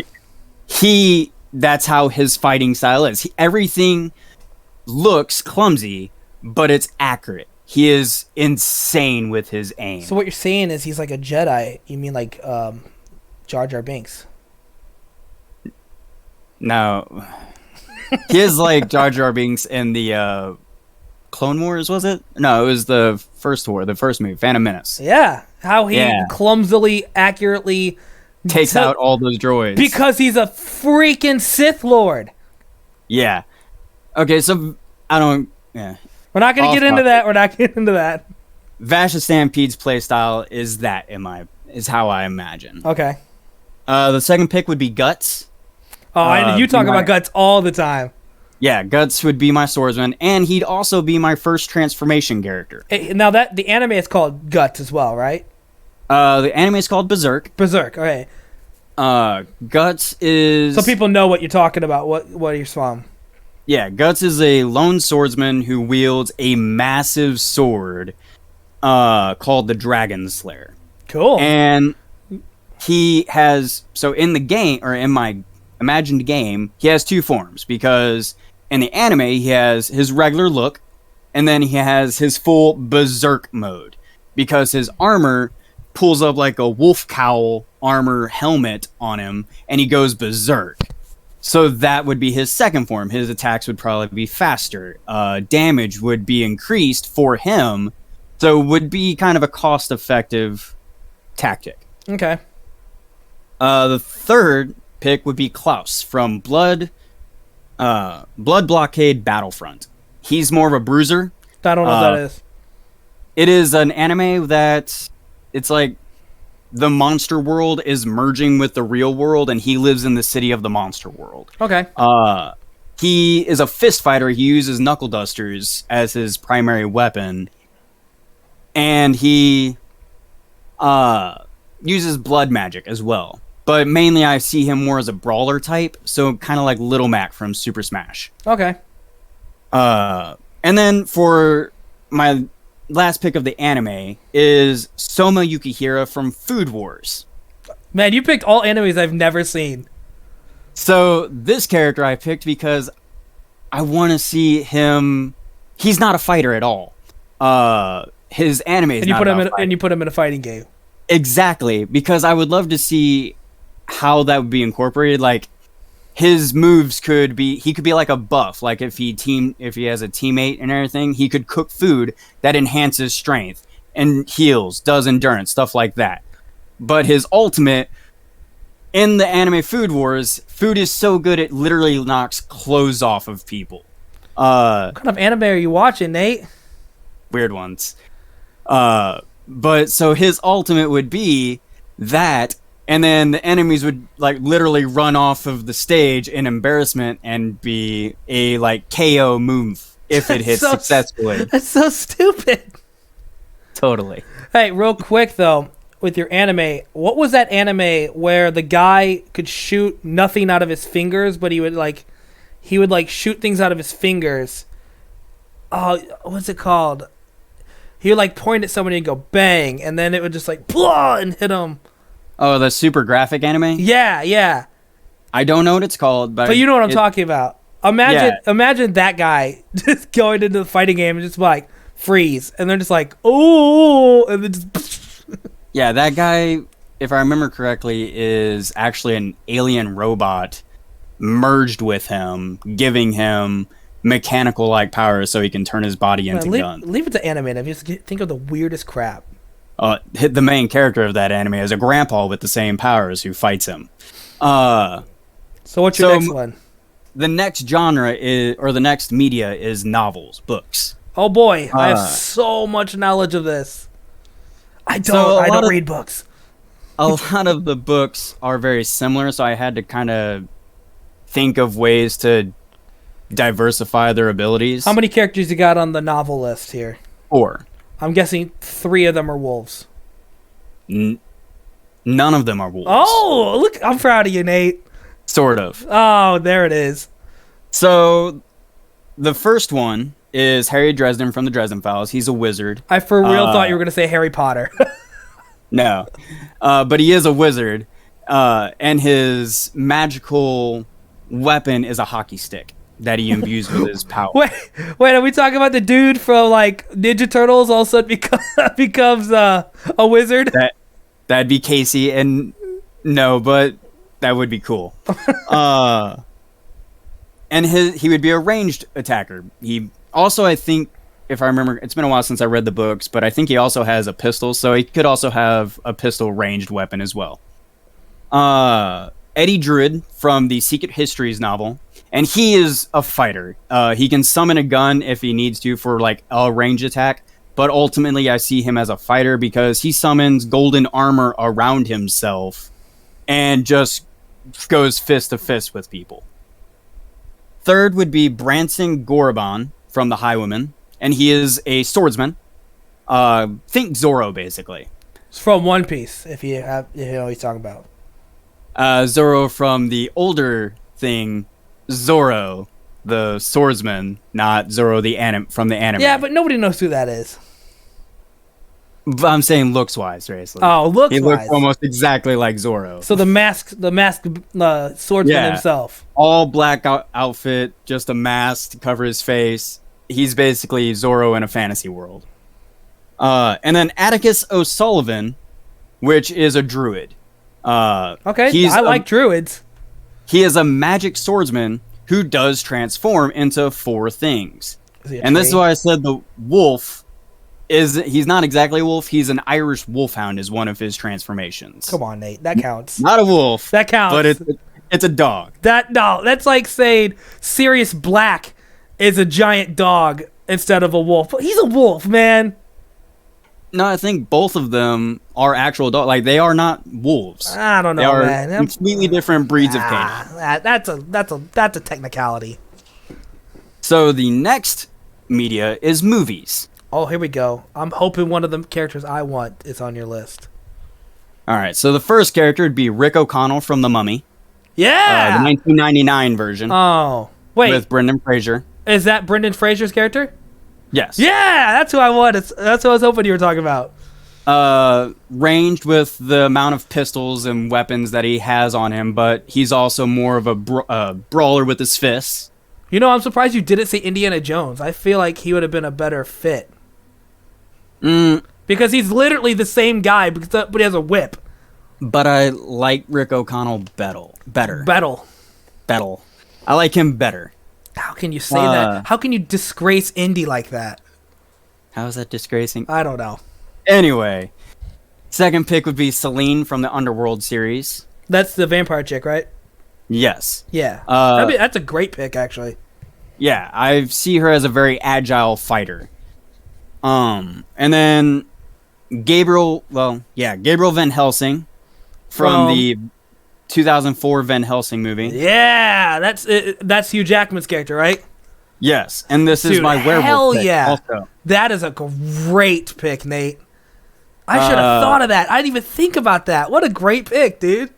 B: That's how his fighting style is. Everything looks clumsy, but it's accurate. He is insane with his aim.
A: So what you're saying is he's like a Jedi. You mean like Jar Jar Binks?
B: No. He is like Jar Jar Binks in the Clone Wars, was it? No, it was the first movie, Phantom Menace.
A: Yeah. How he clumsily, accurately
B: takes out all those droids.
A: Because he's a freaking Sith Lord. Yeah.
B: Okay, so yeah.
A: We're not going to get into that. We're not getting into that.
B: Vash the Stampede's playstyle is how I imagine.
A: Okay.
B: The second pick would be Guts.
A: Oh, you talk about Guts all the time.
B: Yeah, Guts would be my swordsman, and he'd also be my first transformation character.
A: Now the anime is called Guts as well, right?
B: The anime is called Berserk.
A: Berserk, okay.
B: Guts is...
A: So people know what you're talking about, what you're from.
B: Yeah, Guts is a lone swordsman who wields a massive sword called the Dragon Slayer.
A: Cool.
B: And he has... So in the game, or in my imagined game, he has 2 forms, because in the anime, he has his regular look, and then he has his full Berserk mode, because his armor pulls up like a wolf cowl armor helmet on him, and he goes berserk. So that would be his second form. His attacks would probably be faster. Damage would be increased for him, so it would be kind of a cost-effective tactic.
A: Okay.
B: The third pick would be Klaus from Blood Blockade Battlefront. He's more of a bruiser.
A: I don't know what that is.
B: It is an anime that it's like the monster world is merging with the real world, and he lives in the city of the monster world.
A: Okay.
B: He is a fist fighter. He uses knuckle dusters as his primary weapon, and he uses blood magic as well. But mainly I see him more as a brawler type, so kind of like Little Mac from Super Smash.
A: Okay.
B: And then for my last pick of the anime is Soma Yukihira from Food Wars.
A: Man, you picked all animes I've never seen.
B: So this character I picked because I want to see him. He's not a fighter at all. His anime is
A: And you
B: not
A: put him
B: about
A: in,
B: fighting.
A: and you put him in a fighting game.
B: Exactly, because I would love to see how that would be incorporated. Like his moves could be, he could be like a buff. Like if he has a teammate and everything, he could cook food that enhances strength and heals, does endurance, stuff like that. But his ultimate in the anime Food Wars, food is so good it literally knocks clothes off of people.
A: What kind of anime are you watching, Nate?
B: Weird ones. But so his ultimate would be that, and then the enemies would like literally run off of the stage in embarrassment and be a like KO move if it hits successfully.
A: That's so stupid.
B: Totally.
A: Hey, real quick though, with your anime, what was that anime where the guy could shoot nothing out of his fingers, but he would shoot things out of his fingers? Oh, what's it called? He would like point at somebody and go bang, and then it would just like blah and hit him.
B: Oh, the super graphic anime?
A: Yeah.
B: I don't know what it's called, but
A: you know what I'm talking about. Imagine that guy just going into the fighting game and just like freeze, and they're just like, oh, and then just.
B: Yeah, that guy, if I remember correctly, is actually an alien robot merged with him, giving him mechanical-like powers so he can turn his body into guns.
A: Leave it to anime. I just think of the weirdest crap.
B: The main character of that anime is a grandpa with the same powers who fights him.
A: So what's your next one?
B: The next genre the next media is novels, books.
A: Oh boy, I have so much knowledge of this. I don't read books.
B: A lot of the books are very similar, so I had to kind of think of ways to diversify their abilities.
A: How many characters you got on the novel list here?
B: 4.
A: I'm guessing 3 of them are wolves.
B: None of them are wolves.
A: Oh, look, I'm proud of you, Nate.
B: Sort of.
A: Oh, there it is.
B: So, the first one is Harry Dresden from the Dresden Files. He's a wizard.
A: I for real thought you were going to say Harry Potter.
B: No. But he is a wizard. And his magical weapon is a hockey stick that he imbues with his power.
A: Wait, are we talking about the dude from like Ninja Turtles all of a sudden becomes a wizard?
B: That'd be Casey, and no, but that would be cool. And he would be a ranged attacker. He also, I think, if I remember, it's been a while since I read the books, but I think he also has a pistol, so he could also have a pistol ranged weapon as well. Eddie Druid from the Secret Histories novel. And he is a fighter. He can summon a gun if he needs to for like a range attack. But ultimately, I see him as a fighter because he summons golden armor around himself and just goes fist to fist with people. Third would be Branson Goroban from the Highwaymen. And he is a swordsman. Think Zorro, basically.
A: It's from One Piece, if you know what he's talking about.
B: Zorro from the older thing. Zorro, the swordsman, not Zorro from the anime.
A: Yeah, but nobody knows who that is.
B: But I'm saying looks-wise, Raistlin.
A: Oh, looks-wise.
B: He looks almost exactly like Zorro.
A: So the masked swordsman himself.
B: All black outfit, just a mask to cover his face. He's basically Zorro in a fantasy world. And then Atticus O'Sullivan, which is a druid.
A: Okay, I like druids.
B: He is a magic swordsman who does transform into 4 things. And this is why I said the wolf he's not exactly a wolf, he's an Irish wolfhound is one of his transformations.
A: Come on, Nate, that counts.
B: Not a wolf.
A: That counts.
B: But it's a dog.
A: That's like saying Sirius Black is a giant dog instead of a wolf. He's a wolf, man.
B: No, I think both of them are actual dogs. Like, they are not wolves.
A: I don't know,
B: they are
A: man.
B: completely different breeds of canine.
A: That's a technicality.
B: So the next media is movies.
A: Oh, here we go. I'm hoping one of the characters I want is on your list.
B: All right, so the first character would be Rick O'Connell from The Mummy.
A: Yeah!
B: The 1999 version.
A: Oh, wait.
B: With Brendan Fraser.
A: Is that Brendan Fraser's character?
B: Yes.
A: Yeah, that's who I want. That's who I was hoping you were talking about.
B: Ranged with the amount of pistols and weapons that he has on him, but he's also more of a brawler with his fists.
A: You know, I'm surprised you didn't say Indiana Jones. I feel like he would have been a better fit. Because he's literally the same guy, but he has a whip.
B: But I like Rick O'Connell better. Bettel. I like him better.
A: How can you say that? How can you disgrace Indy like that?
B: How is that disgracing?
A: I don't know.
B: Anyway, second pick would be Celine from the Underworld series.
A: That's the vampire chick, right?
B: Yes.
A: Yeah. That's a great pick, actually.
B: Yeah, I see her as a very agile fighter. And then Gabriel Van Helsing from the 2004 Van Helsing movie.
A: Yeah, that's Hugh Jackman's character, right?
B: Yes, and this is my werewolf
A: hell
B: pick
A: yeah.
B: also.
A: That is a great pick, Nate. I should have thought of that. I didn't even think about that. What a great pick, dude.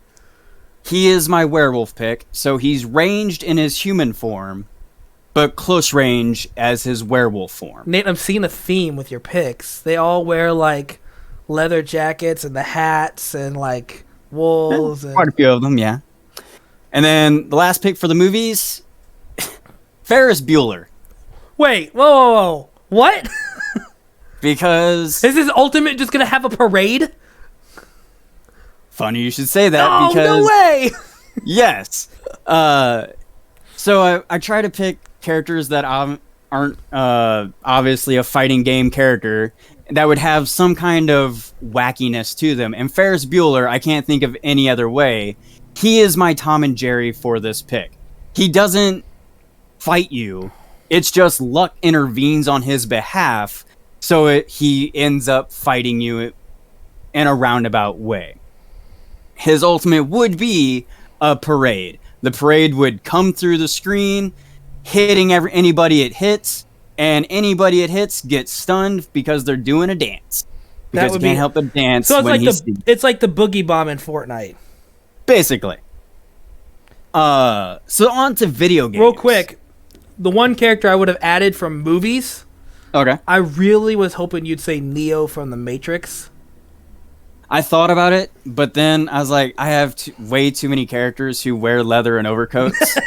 B: He is my werewolf pick, so he's ranged in his human form, but close range as his werewolf form.
A: Nate, I'm seeing a theme with your picks. They all wear, like, leather jackets and the hats and, like, wolves.
B: Quite a few of them, yeah. And then the last pick for the movies, Ferris Bueller.
A: Wait, whoa. What?
B: Because...
A: Is his ultimate just going to have a parade?
B: Funny you should say that.
A: Oh,
B: because,
A: no way!
B: Yes. So I try to pick characters that aren't obviously a fighting game character that would have some kind of wackiness to them. And Ferris Bueller, I can't think of any other way. He is my Tom and Jerry for this pick. He doesn't fight you. It's just luck intervenes on his behalf, so he ends up fighting you in a roundabout way. His ultimate would be a parade. The parade would come through the screen, hitting anybody it hits, and anybody it hits gets stunned because they're doing a dance. Because you can't help but dance.
A: So it's like the boogie bomb in Fortnite.
B: Basically. So on to video games.
A: Real quick, the one character I would have added from movies.
B: Okay.
A: I really was hoping you'd say Neo from The Matrix.
B: I thought about it, but then I was like, I have way too many characters who wear leather and overcoats.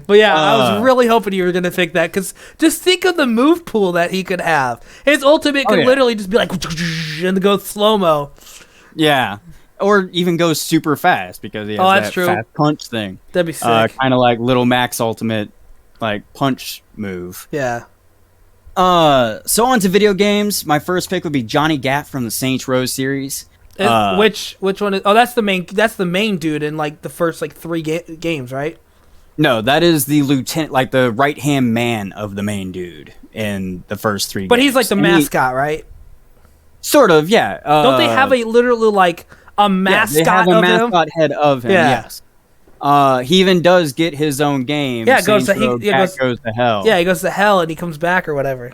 A: But yeah, I was really hoping you were going to pick that, because just think of the move pool that he could have. His ultimate could literally just be like, and go slow-mo.
B: Yeah. Or even go super fast, because he has that fast punch thing.
A: That'd be sick.
B: Kind of like Little Mac's ultimate punch move.
A: Yeah.
B: So on to video games. My first pick would be Johnny Gat from the Saints Row series.
A: Which one is? Oh, that's the main dude in like the first like 3 games, right?
B: No, that is the lieutenant, like the right hand man of the main dude in the first 3 games.
A: But he's like the mascot, right?
B: Sort of, yeah.
A: Don't they have literally like a mascot?
B: Yeah, they have a mascot
A: him?
B: head of him.
A: Yeah.
B: Yes. He even does get his own game.
A: Yeah,
B: goes to hell.
A: Yeah, he goes to hell and he comes back or whatever.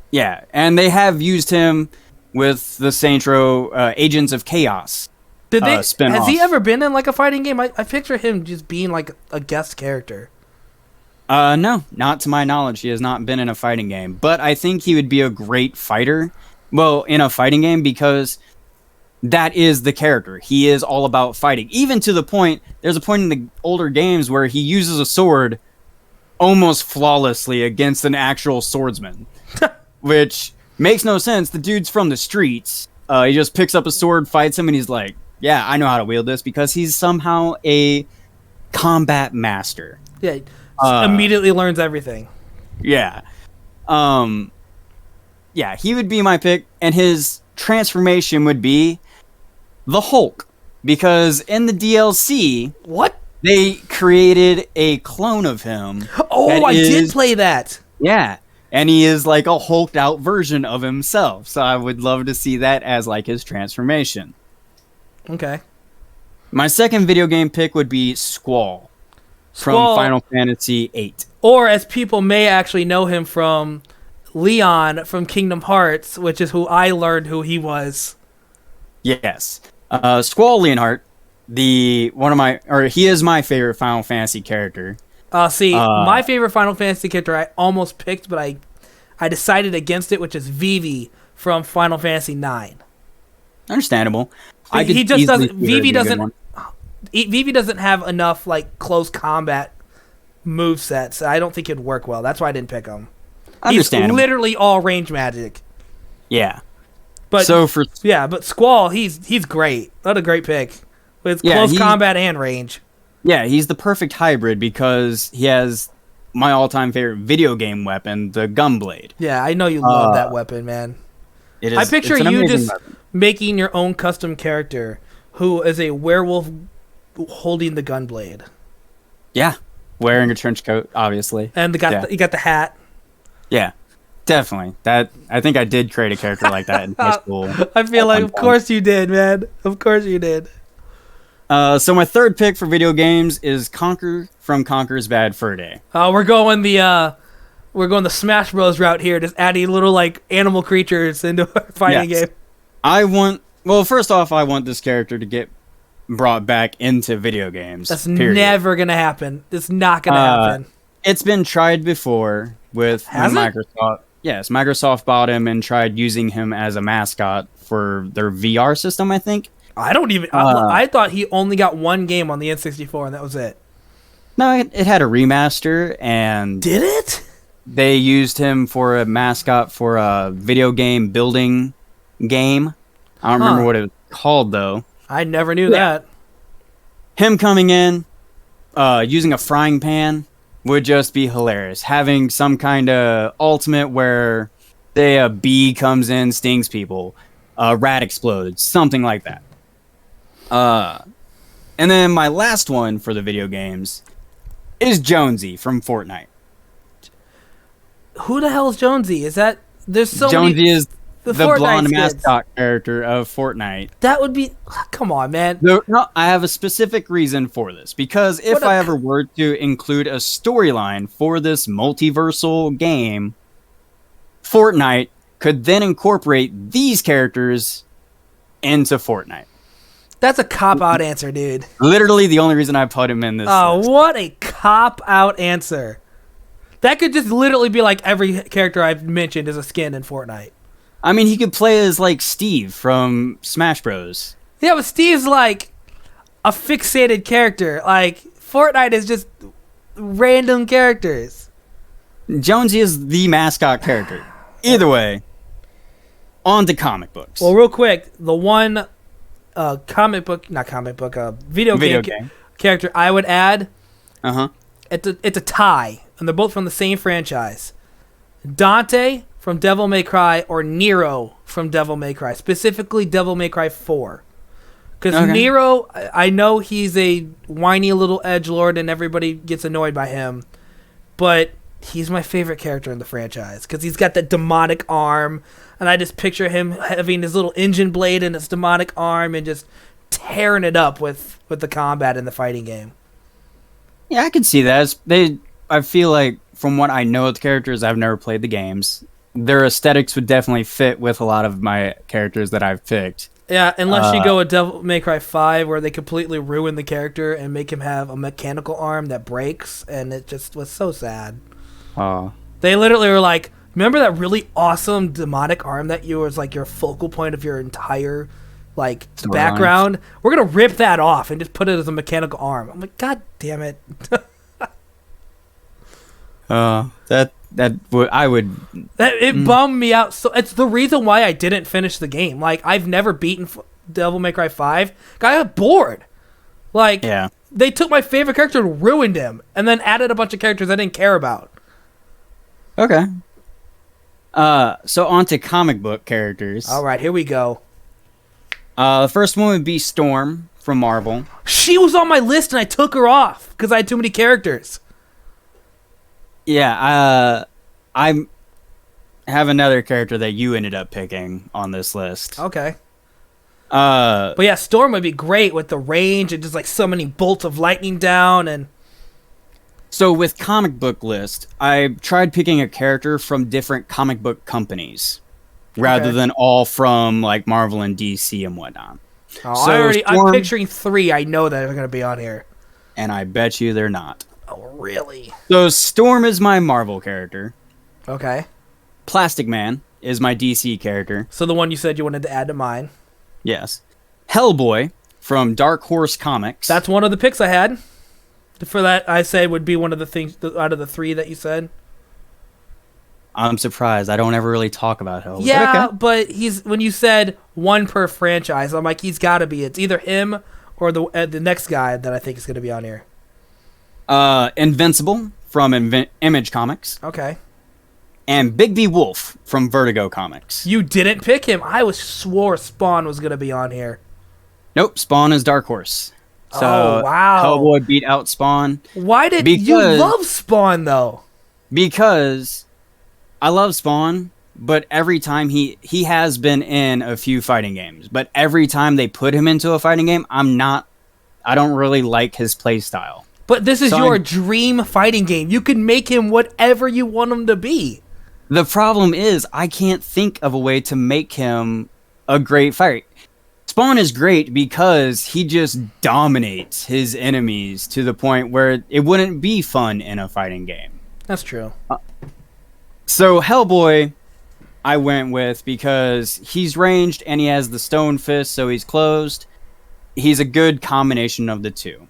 B: Yeah, and they have used him with the Saints Row Agents of Chaos.
A: Has he ever been in like a fighting game? I picture him just being like a guest character.
B: No, not to my knowledge. He has not been in a fighting game, but I think he would be a great fighter. Well, in a fighting game, because that is the character. He is all about fighting. Even to the point, there's a point in the older games where he uses a sword almost flawlessly against an actual swordsman, which makes no sense. The dude's from the streets. He just picks up a sword, fights him, and he's like, yeah, I know how to wield this because he's somehow a combat master.
A: Yeah, immediately learns everything.
B: Yeah. Yeah, he would be my pick, and his transformation would be the Hulk. Because in the DLC,
A: What?
B: they created a clone of him.
A: Oh, I did play that.
B: Yeah, and he is like a hulked out version of himself. So I would love to see that as like his transformation.
A: Okay.
B: My second video game pick would be Squall from Final Fantasy VIII.
A: Or as people may actually know him from, Leon from Kingdom Hearts, which is who I learned who he was.
B: Yes. Squall Leonhardt, he is my favorite Final Fantasy character.
A: My favorite Final Fantasy character I almost picked, but I decided against it, which is Vivi from Final Fantasy IX.
B: Understandable.
A: He just doesn't. Vivi doesn't have enough like close combat move sets. I don't think it'd work well. That's why I didn't pick him. He's literally all range magic.
B: Yeah.
A: But but Squall, he's great. What a great pick. With close combat and range.
B: Yeah, he's the perfect hybrid because he has my all-time favorite video game weapon, the Gunblade.
A: Yeah, I know you love that weapon, man. I picture you just making your own custom character who is a werewolf holding the Gunblade.
B: Yeah, wearing a trench coat, obviously.
A: And you got the hat.
B: Yeah, definitely. I think I did create a character like that in high school.
A: I feel like, of course you did, man. Of course you did.
B: So my third pick for video games is Conker from Conker's Bad Fur Day.
A: We're going the Smash Bros route here, just adding little like animal creatures into our fighting game.
B: First off, I want this character to get brought back into video games.
A: That's never gonna happen. It's not gonna happen.
B: It's been tried before with Microsoft. Yes, Microsoft bought him and tried using him as a mascot for their VR system, I think.
A: I thought he only got one game on the N64 and that was it.
B: No, it had a remaster and...
A: Did it?
B: They used him for a mascot for a video game building game. I don't remember what it was called, though.
A: I never knew that.
B: Him coming in, using a frying pan would just be hilarious. Having some kind of ultimate where, say, a bee comes in, stings people, a rat explodes, something like that. And then my last one for the video games is Jonesy from Fortnite.
A: Who the hell is Jonesy? Is that... There's so
B: Jonesy
A: many...
B: is the blonde mascot character of Fortnite.
A: That would be... Come on, man.
B: No, I have a specific reason for this. Because if I ever were to include a storyline for this multiversal game, Fortnite could then incorporate these characters into Fortnite.
A: That's a cop-out answer, dude.
B: Literally the only reason I put him in this list.
A: What a cop-out answer. That could just literally be like every character I've mentioned is a skin in Fortnite.
B: I mean, he could play as, like, Steve from Smash Bros.
A: Yeah, but Steve's, like, a fixated character. Like, Fortnite is just random characters.
B: Jonesy is the mascot character. Either way, on to comic books.
A: Well, real quick, the one video game character I would add, it's a tie, and they're both from the same franchise. Dante from Devil May Cry or Nero from Devil May Cry, specifically Devil May Cry 4. Because Nero, I know he's a whiny little edgelord and everybody gets annoyed by him, but he's my favorite character in the franchise because he's got that demonic arm, and I just picture him having his little engine blade in his demonic arm and just tearing it up with the combat in the fighting game.
B: Yeah, I can see that. I feel like, from what I know of the characters, I've never played the games, their aesthetics would definitely fit with a lot of my characters that I've picked.
A: Yeah, unless you go with Devil May Cry 5, where they completely ruin the character and make him have a mechanical arm that breaks, and it just was so sad. They literally were like, remember that really awesome demonic arm that was like your focal point of your entire like background? We're gonna rip that off and just put it as a mechanical arm. I'm like, God damn it.
B: It
A: bummed me out. So it's the reason why I didn't finish the game. Like, I've never beaten Devil May Cry 5, got bored. Like,
B: Yeah.
A: they took my favorite character and ruined him, and then added a bunch of characters I didn't care about.
B: Okay. So on to comic book characters.
A: All right, here we go.
B: The first one would be Storm from Marvel.
A: She was on my list, and I took her off because I had too many characters.
B: Yeah, I have another character that you ended up picking on this list.
A: Okay.
B: But
A: yeah, Storm would be great with the range and just like summoning bolts of lightning down. And
B: so with comic book list, I tried picking a character from different comic book companies rather than all from like Marvel and DC and whatnot.
A: I'm picturing 3 I know that are going to be on here.
B: And I bet you they're not.
A: Oh, really?
B: So Storm is my Marvel character.
A: Okay.
B: Plastic Man is my DC character.
A: So the one you said you wanted to add to mine.
B: Yes. Hellboy from Dark Horse Comics.
A: That's one of the picks I had. For that, I said would be one of the things out of the 3 that you said.
B: I'm surprised. I don't ever really talk about Hellboy.
A: Yeah, but he's when you said one per franchise, I'm like, he's got to be. It's either him or the next guy that I think is going to be on here.
B: Invincible from Image Comics.
A: Okay.
B: And Big V Wolf from Vertigo Comics.
A: You didn't pick him. I swore Spawn was going to be on here.
B: Nope, Spawn is Dark Horse. So
A: oh, wow.
B: Hellboy beat out Spawn.
A: Why did you love Spawn, though?
B: Because I love Spawn, but every time he has been in a few fighting games, but every time they put him into a fighting game, I don't really like his play style.
A: But this is your dream fighting game. You can make him whatever you want him to be.
B: The problem is I can't think of a way to make him a great fighter. Spawn is great because he just dominates his enemies to the point where it wouldn't be fun in a fighting game.
A: That's true.
B: So Hellboy, I went with because he's ranged and he has the stone fist, so he's closed. He's a good combination of the two.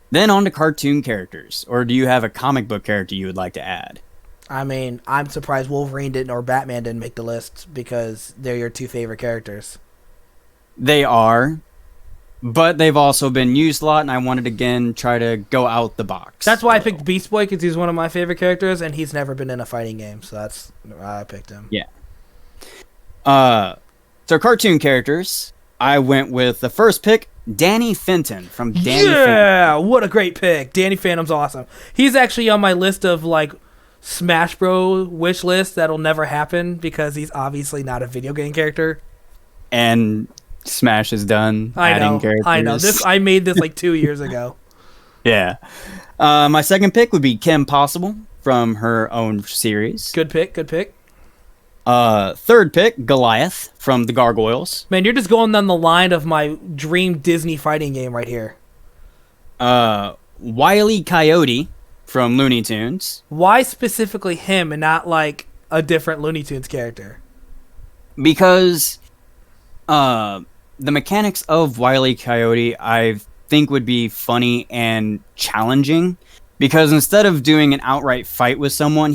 B: Then on to cartoon characters. Or do you have a comic book character you would like to add?
A: I mean, I'm surprised Wolverine didn't or Batman didn't make the list because they're your 2 favorite characters.
B: They are, but they've also been used a lot, and I wanted to again try to go out the box.
A: That's why I picked Beast Boy, because he's one of my favorite characters, and he's never been in a fighting game, so that's why I picked him.
B: Yeah. So cartoon characters, I went with the first pick, Danny Fenton from Danny Phantom.
A: Yeah, what a great pick. Danny Phantom's awesome. He's actually on my list of, like, Smash Bros. Wish list that'll never happen because he's obviously not a video game character.
B: And Smash is done adding characters.
A: I know. I made this like 2 years ago.
B: Yeah. My second pick would be Kim Possible from her own series.
A: Good pick.
B: Third pick, Goliath from the Gargoyles.
A: Man, you're just going down the line of my dream Disney fighting game right here.
B: Wile E. Coyote from Looney Tunes.
A: Why specifically him and not like a different Looney Tunes character?
B: Because the mechanics of Wile E. Coyote I think would be funny and challenging. Because instead of doing an outright fight with someone,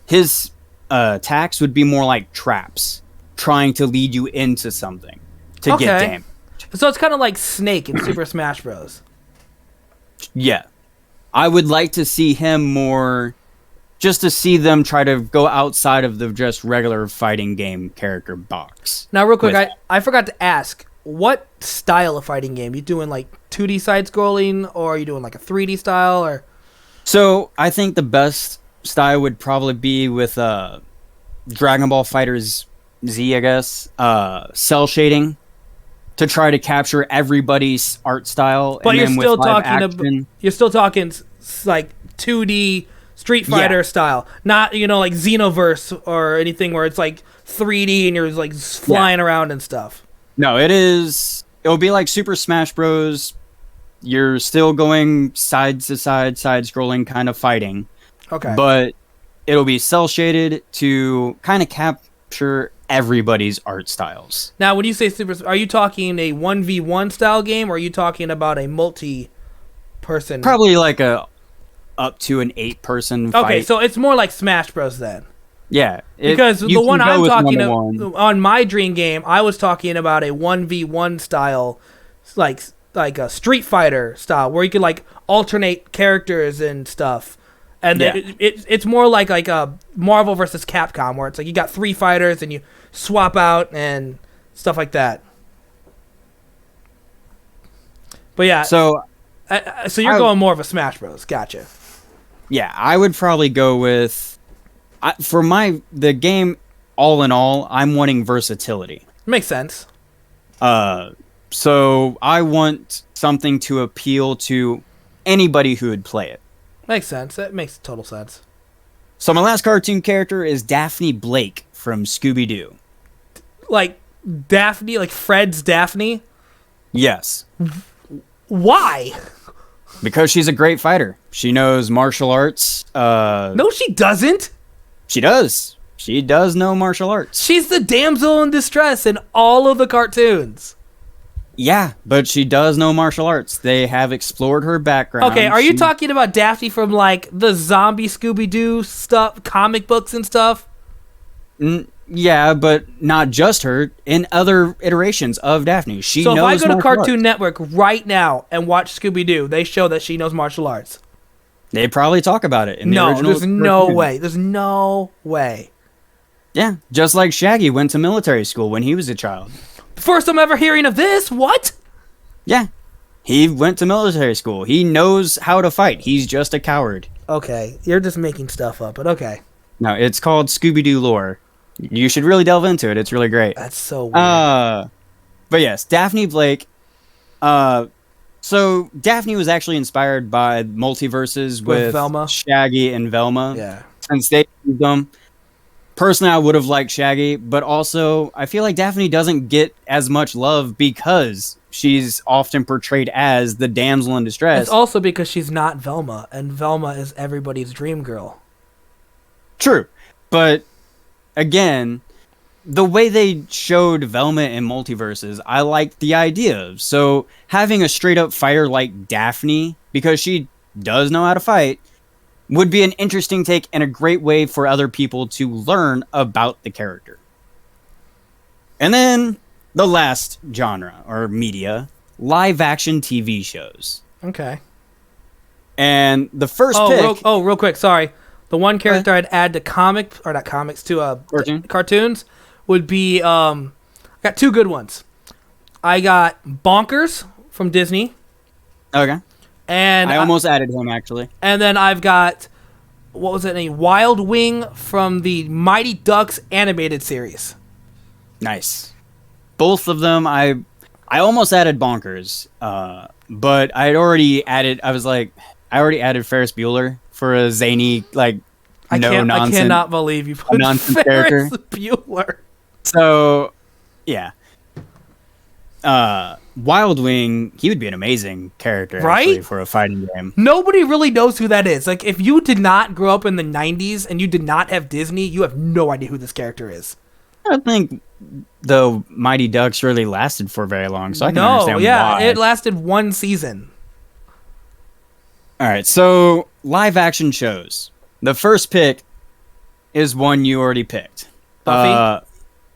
B: his attacks would be more like traps, trying to lead you into something to get damage.
A: So it's kind of like Snake in Super Smash Bros.
B: Yeah. I would like to see him more, just to see them try to go outside of the just regular fighting game character box.
A: Now, real quick, I forgot to ask, what style of fighting game? You doing like 2D side-scrolling, or are you doing like a 3D style? Or
B: So, I think the best style would probably be with Dragon Ball FighterZ, I guess, cell shading, to try to capture everybody's art style.
A: But
B: and
A: you're still talking like 2D Street Fighter style, not like Xenoverse or anything where it's like 3D and you're like flying around and stuff.
B: No, it'll be like Super Smash Bros. You're still going side to side scrolling kind of fighting.
A: Okay.
B: But it'll be cell shaded to kind of capture everybody's art styles.
A: Now, when you say are you talking a 1v1 style game, or are you talking about a multi-person?
B: Probably like up to an 8-person fight.
A: Okay, so it's more like Smash Bros. Then.
B: Yeah,
A: because
B: you
A: the
B: can
A: one
B: go
A: I'm
B: with
A: talking
B: one-on-one.
A: on my dream game, I was talking about a 1v1 style, like a Street Fighter style, where you could like alternate characters and stuff. And
B: Yeah.
A: it's more like a Marvel versus Capcom, where it's like you got 3 fighters and you swap out and stuff like that. But yeah,
B: So
A: so you're going more of a Smash Bros. Gotcha.
B: yeah, I would probably go with for the game. All in all, I'm wanting versatility.
A: Makes sense.
B: So I want something to appeal to anybody who would play it.
A: Makes sense. That makes total sense.
B: So my last cartoon character is Daphne Blake from Scooby-Doo.
A: Like Daphne, like Fred's Daphne.
B: Yes.
A: Why?
B: Because she's a great fighter. She knows martial arts.
A: No, she doesn't.
B: She does. She does know martial arts.
A: She's the damsel in distress in all of the cartoons.
B: Yeah, but she does know martial arts. They have explored her background.
A: Okay, are you talking about Daphne from like the zombie Scooby-Doo stuff, comic books and stuff?
B: Yeah, but not just her. In other iterations of Daphne, she
A: So
B: knows
A: if I go to
B: martial
A: Cartoon
B: arts.
A: Network right now and watch Scooby-Doo, they show that she knows martial arts.
B: They probably talk about it in the
A: No,
B: original
A: there's no
B: cartoon.
A: way. There's no way.
B: Yeah, just like Shaggy went to military school when he was a child.
A: First I'm ever hearing of this. What?
B: Yeah, he went to military school. He knows how to fight. He's just a coward.
A: Okay, you're just making stuff up, but okay.
B: No, it's called Scooby-Doo lore. You should really delve into it. It's really great.
A: That's so weird.
B: But yes, Daphne Blake. So Daphne was actually inspired by multiverses with
A: Velma.
B: Shaggy and Velma.
A: Yeah.
B: Since they used them. Personally, I would have liked Shaggy, but also I feel like Daphne doesn't get as much love because she's often portrayed as the damsel in distress.
A: It's also because she's not Velma, and Velma is everybody's dream girl.
B: True, but again, the way they showed Velma in multiverses, I liked the idea of. So having a straight up fighter like Daphne, because she does know how to fight, would be an interesting take and a great way for other people to learn about the character. And then the last genre or media, live action TV shows.
A: Okay.
B: And the first pick...
A: real quick, sorry. The one character I'd add to cartoons would be, I got 2 good ones. I got Bonkers from Disney.
B: Okay.
A: And
B: I almost added him, actually.
A: And then I've got, what was it name? Wild Wing from the Mighty Ducks animated series.
B: Nice. Both of them, I almost added Bonkers, but I already added Ferris Bueller for a zany, like, nonsense.
A: I cannot believe you put
B: nonsense
A: Ferris
B: character.
A: Bueller.
B: So, yeah. Wild Wing, he would be an amazing character, actually,
A: Right?
B: for a fighting game.
A: Nobody really knows who that is. Like, if you did not grow up in the 90s and you did not have Disney, you have no idea who this character is.
B: I don't think the Mighty Ducks really lasted for very long, so I can understand why.
A: It lasted 1 season.
B: All right, so live action shows. The first pick is one you already picked.
A: Buffy?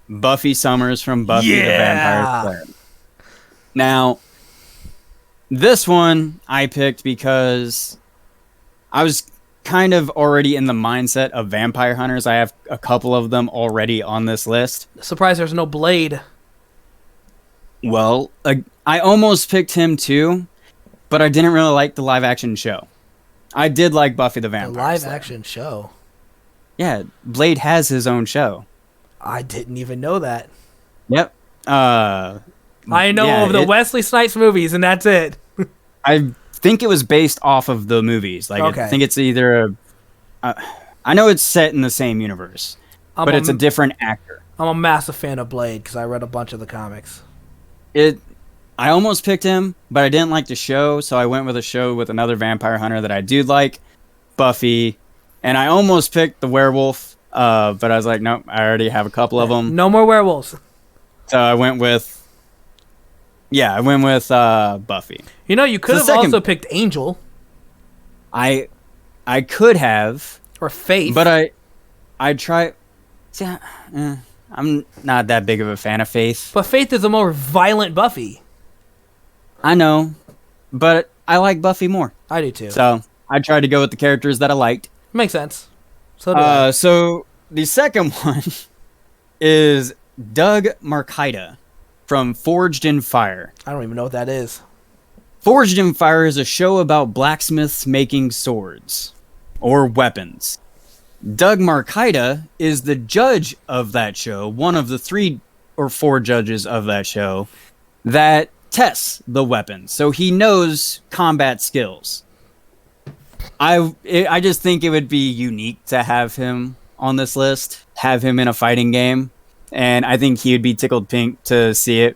B: Buffy Summers from Buffy the Vampire Slayer. Now, this one I picked because I was kind of already in the mindset of vampire hunters. I have a couple of them already on this list.
A: Surprised there's no Blade.
B: Well, I almost picked him too, but I didn't really like the live action show. I did like Buffy the Vampire
A: Live
B: Slayer.
A: action show.
B: Yeah, Blade has his own show.
A: I didn't even know that.
B: Yep.
A: I know of the Wesley Snipes movies, and that's it.
B: I think it was based off of the movies. Like,
A: Okay.
B: I think it's either I know it's set in the same universe, but it's a different actor.
A: I'm a massive fan of Blade because I read a bunch of the comics.
B: I almost picked him, but I didn't like the show, so I went with a show with another vampire hunter that I do like, Buffy, and I almost picked the werewolf, but I was like, nope, I already have a couple of them.
A: No more werewolves.
B: So I went with Buffy.
A: You know, you could
B: The
A: have
B: second-
A: also picked Angel
B: I could have,
A: or Faith.
B: but I tried. Yeah, I'm not that big of a fan of Faith.
A: But Faith is a more violent Buffy.
B: I know, but I like Buffy more.
A: I do too.
B: So I tried to go with the characters that I liked.
A: Makes sense. So do I.
B: So the second one is Doug Markida from Forged in Fire.
A: I don't even know what that is.
B: Forged in Fire is a show about blacksmiths making swords or weapons. Doug Markida is the judge of that show, one of the 3 or 4 judges of that show that tests the weapons. So he knows combat skills. I just think it would be unique to have him on this list, have him in a fighting game, and I think he would be tickled pink to see it.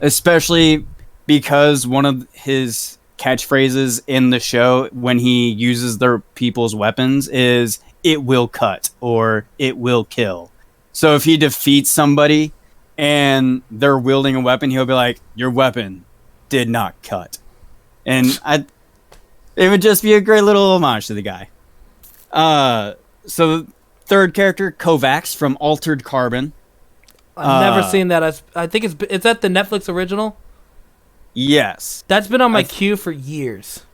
B: Especially because one of his catchphrases in the show when he uses their people's weapons is "it will cut" or "it will kill." So if he defeats somebody and they're wielding a weapon, he'll be like, "Your weapon did not cut," and it would just be a great little homage to the guy. So third character, Kovacs from Altered Carbon.
A: I've never seen that. I think is that the Netflix original?
B: Yes.
A: That's been on my queue for years.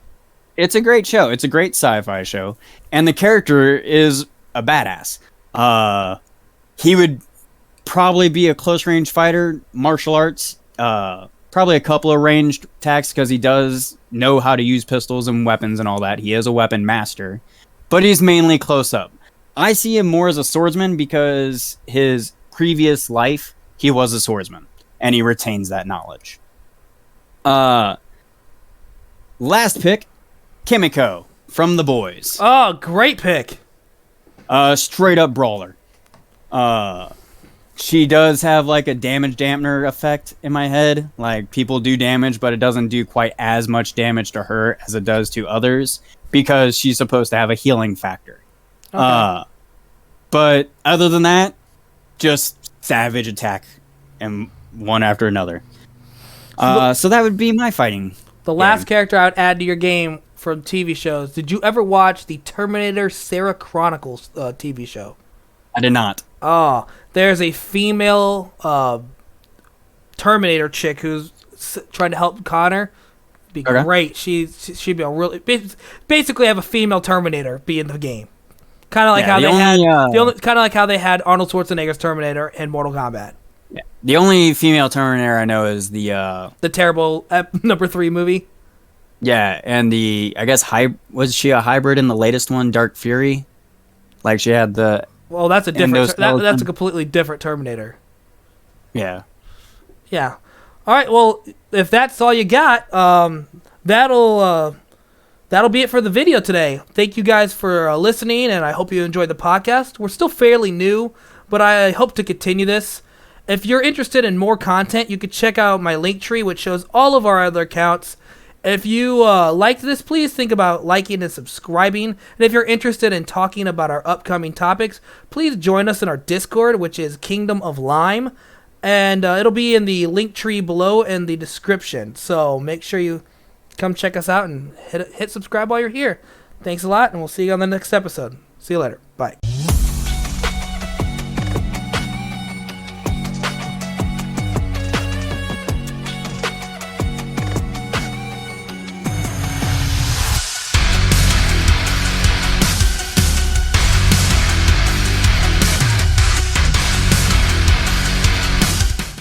B: It's a great show. It's a great sci-fi show. And the character is a badass. He would probably be a close-range fighter, martial arts, probably a couple of ranged attacks because he does know how to use pistols and weapons and all that. He is a weapon master. But he's mainly close-up. I see him more as a swordsman because his previous life, he was a swordsman. And he retains that knowledge. Last pick, Kimiko from The Boys.
A: Oh, great pick.
B: Straight up brawler. She does have like a damage dampener effect in my head. Like people do damage, but it doesn't do quite as much damage to her as it does to others because she's supposed to have a healing factor. Okay. But other than that, just savage attack and one after another. So that would be my fighting.
A: The last character I would add to your game from TV shows. Did you ever watch the Terminator Sarah Chronicles TV show?
B: I did not.
A: Oh, there's a female Terminator chick who's trying to help Connor. Be okay. Great. She'd be a really basically have a female Terminator be in the game. Kind of like how they had Arnold Schwarzenegger's Terminator in Mortal Kombat.
B: Yeah. The only female Terminator I know is the
A: terrible number 3 movie.
B: Yeah, and I guess was she a hybrid in the latest one, Dark Fury? Like she had the.
A: Well, that's a different. That's a completely different Terminator.
B: Yeah.
A: Yeah. All right. Well, if that's all you got, that'll be it for the video today. Thank you guys for listening, and I hope you enjoyed the podcast. We're still fairly new, but I hope to continue this. If you're interested in more content, you could check out my Linktree, which shows all of our other accounts. If you liked this, please think about liking and subscribing. And if you're interested in talking about our upcoming topics, please join us in our Discord, which is Kingdom of Lime. And it'll be in the Linktree below in the description. So make sure you come check us out and hit subscribe while you're here. Thanks a lot, and we'll see you on the next episode. See you later. Bye.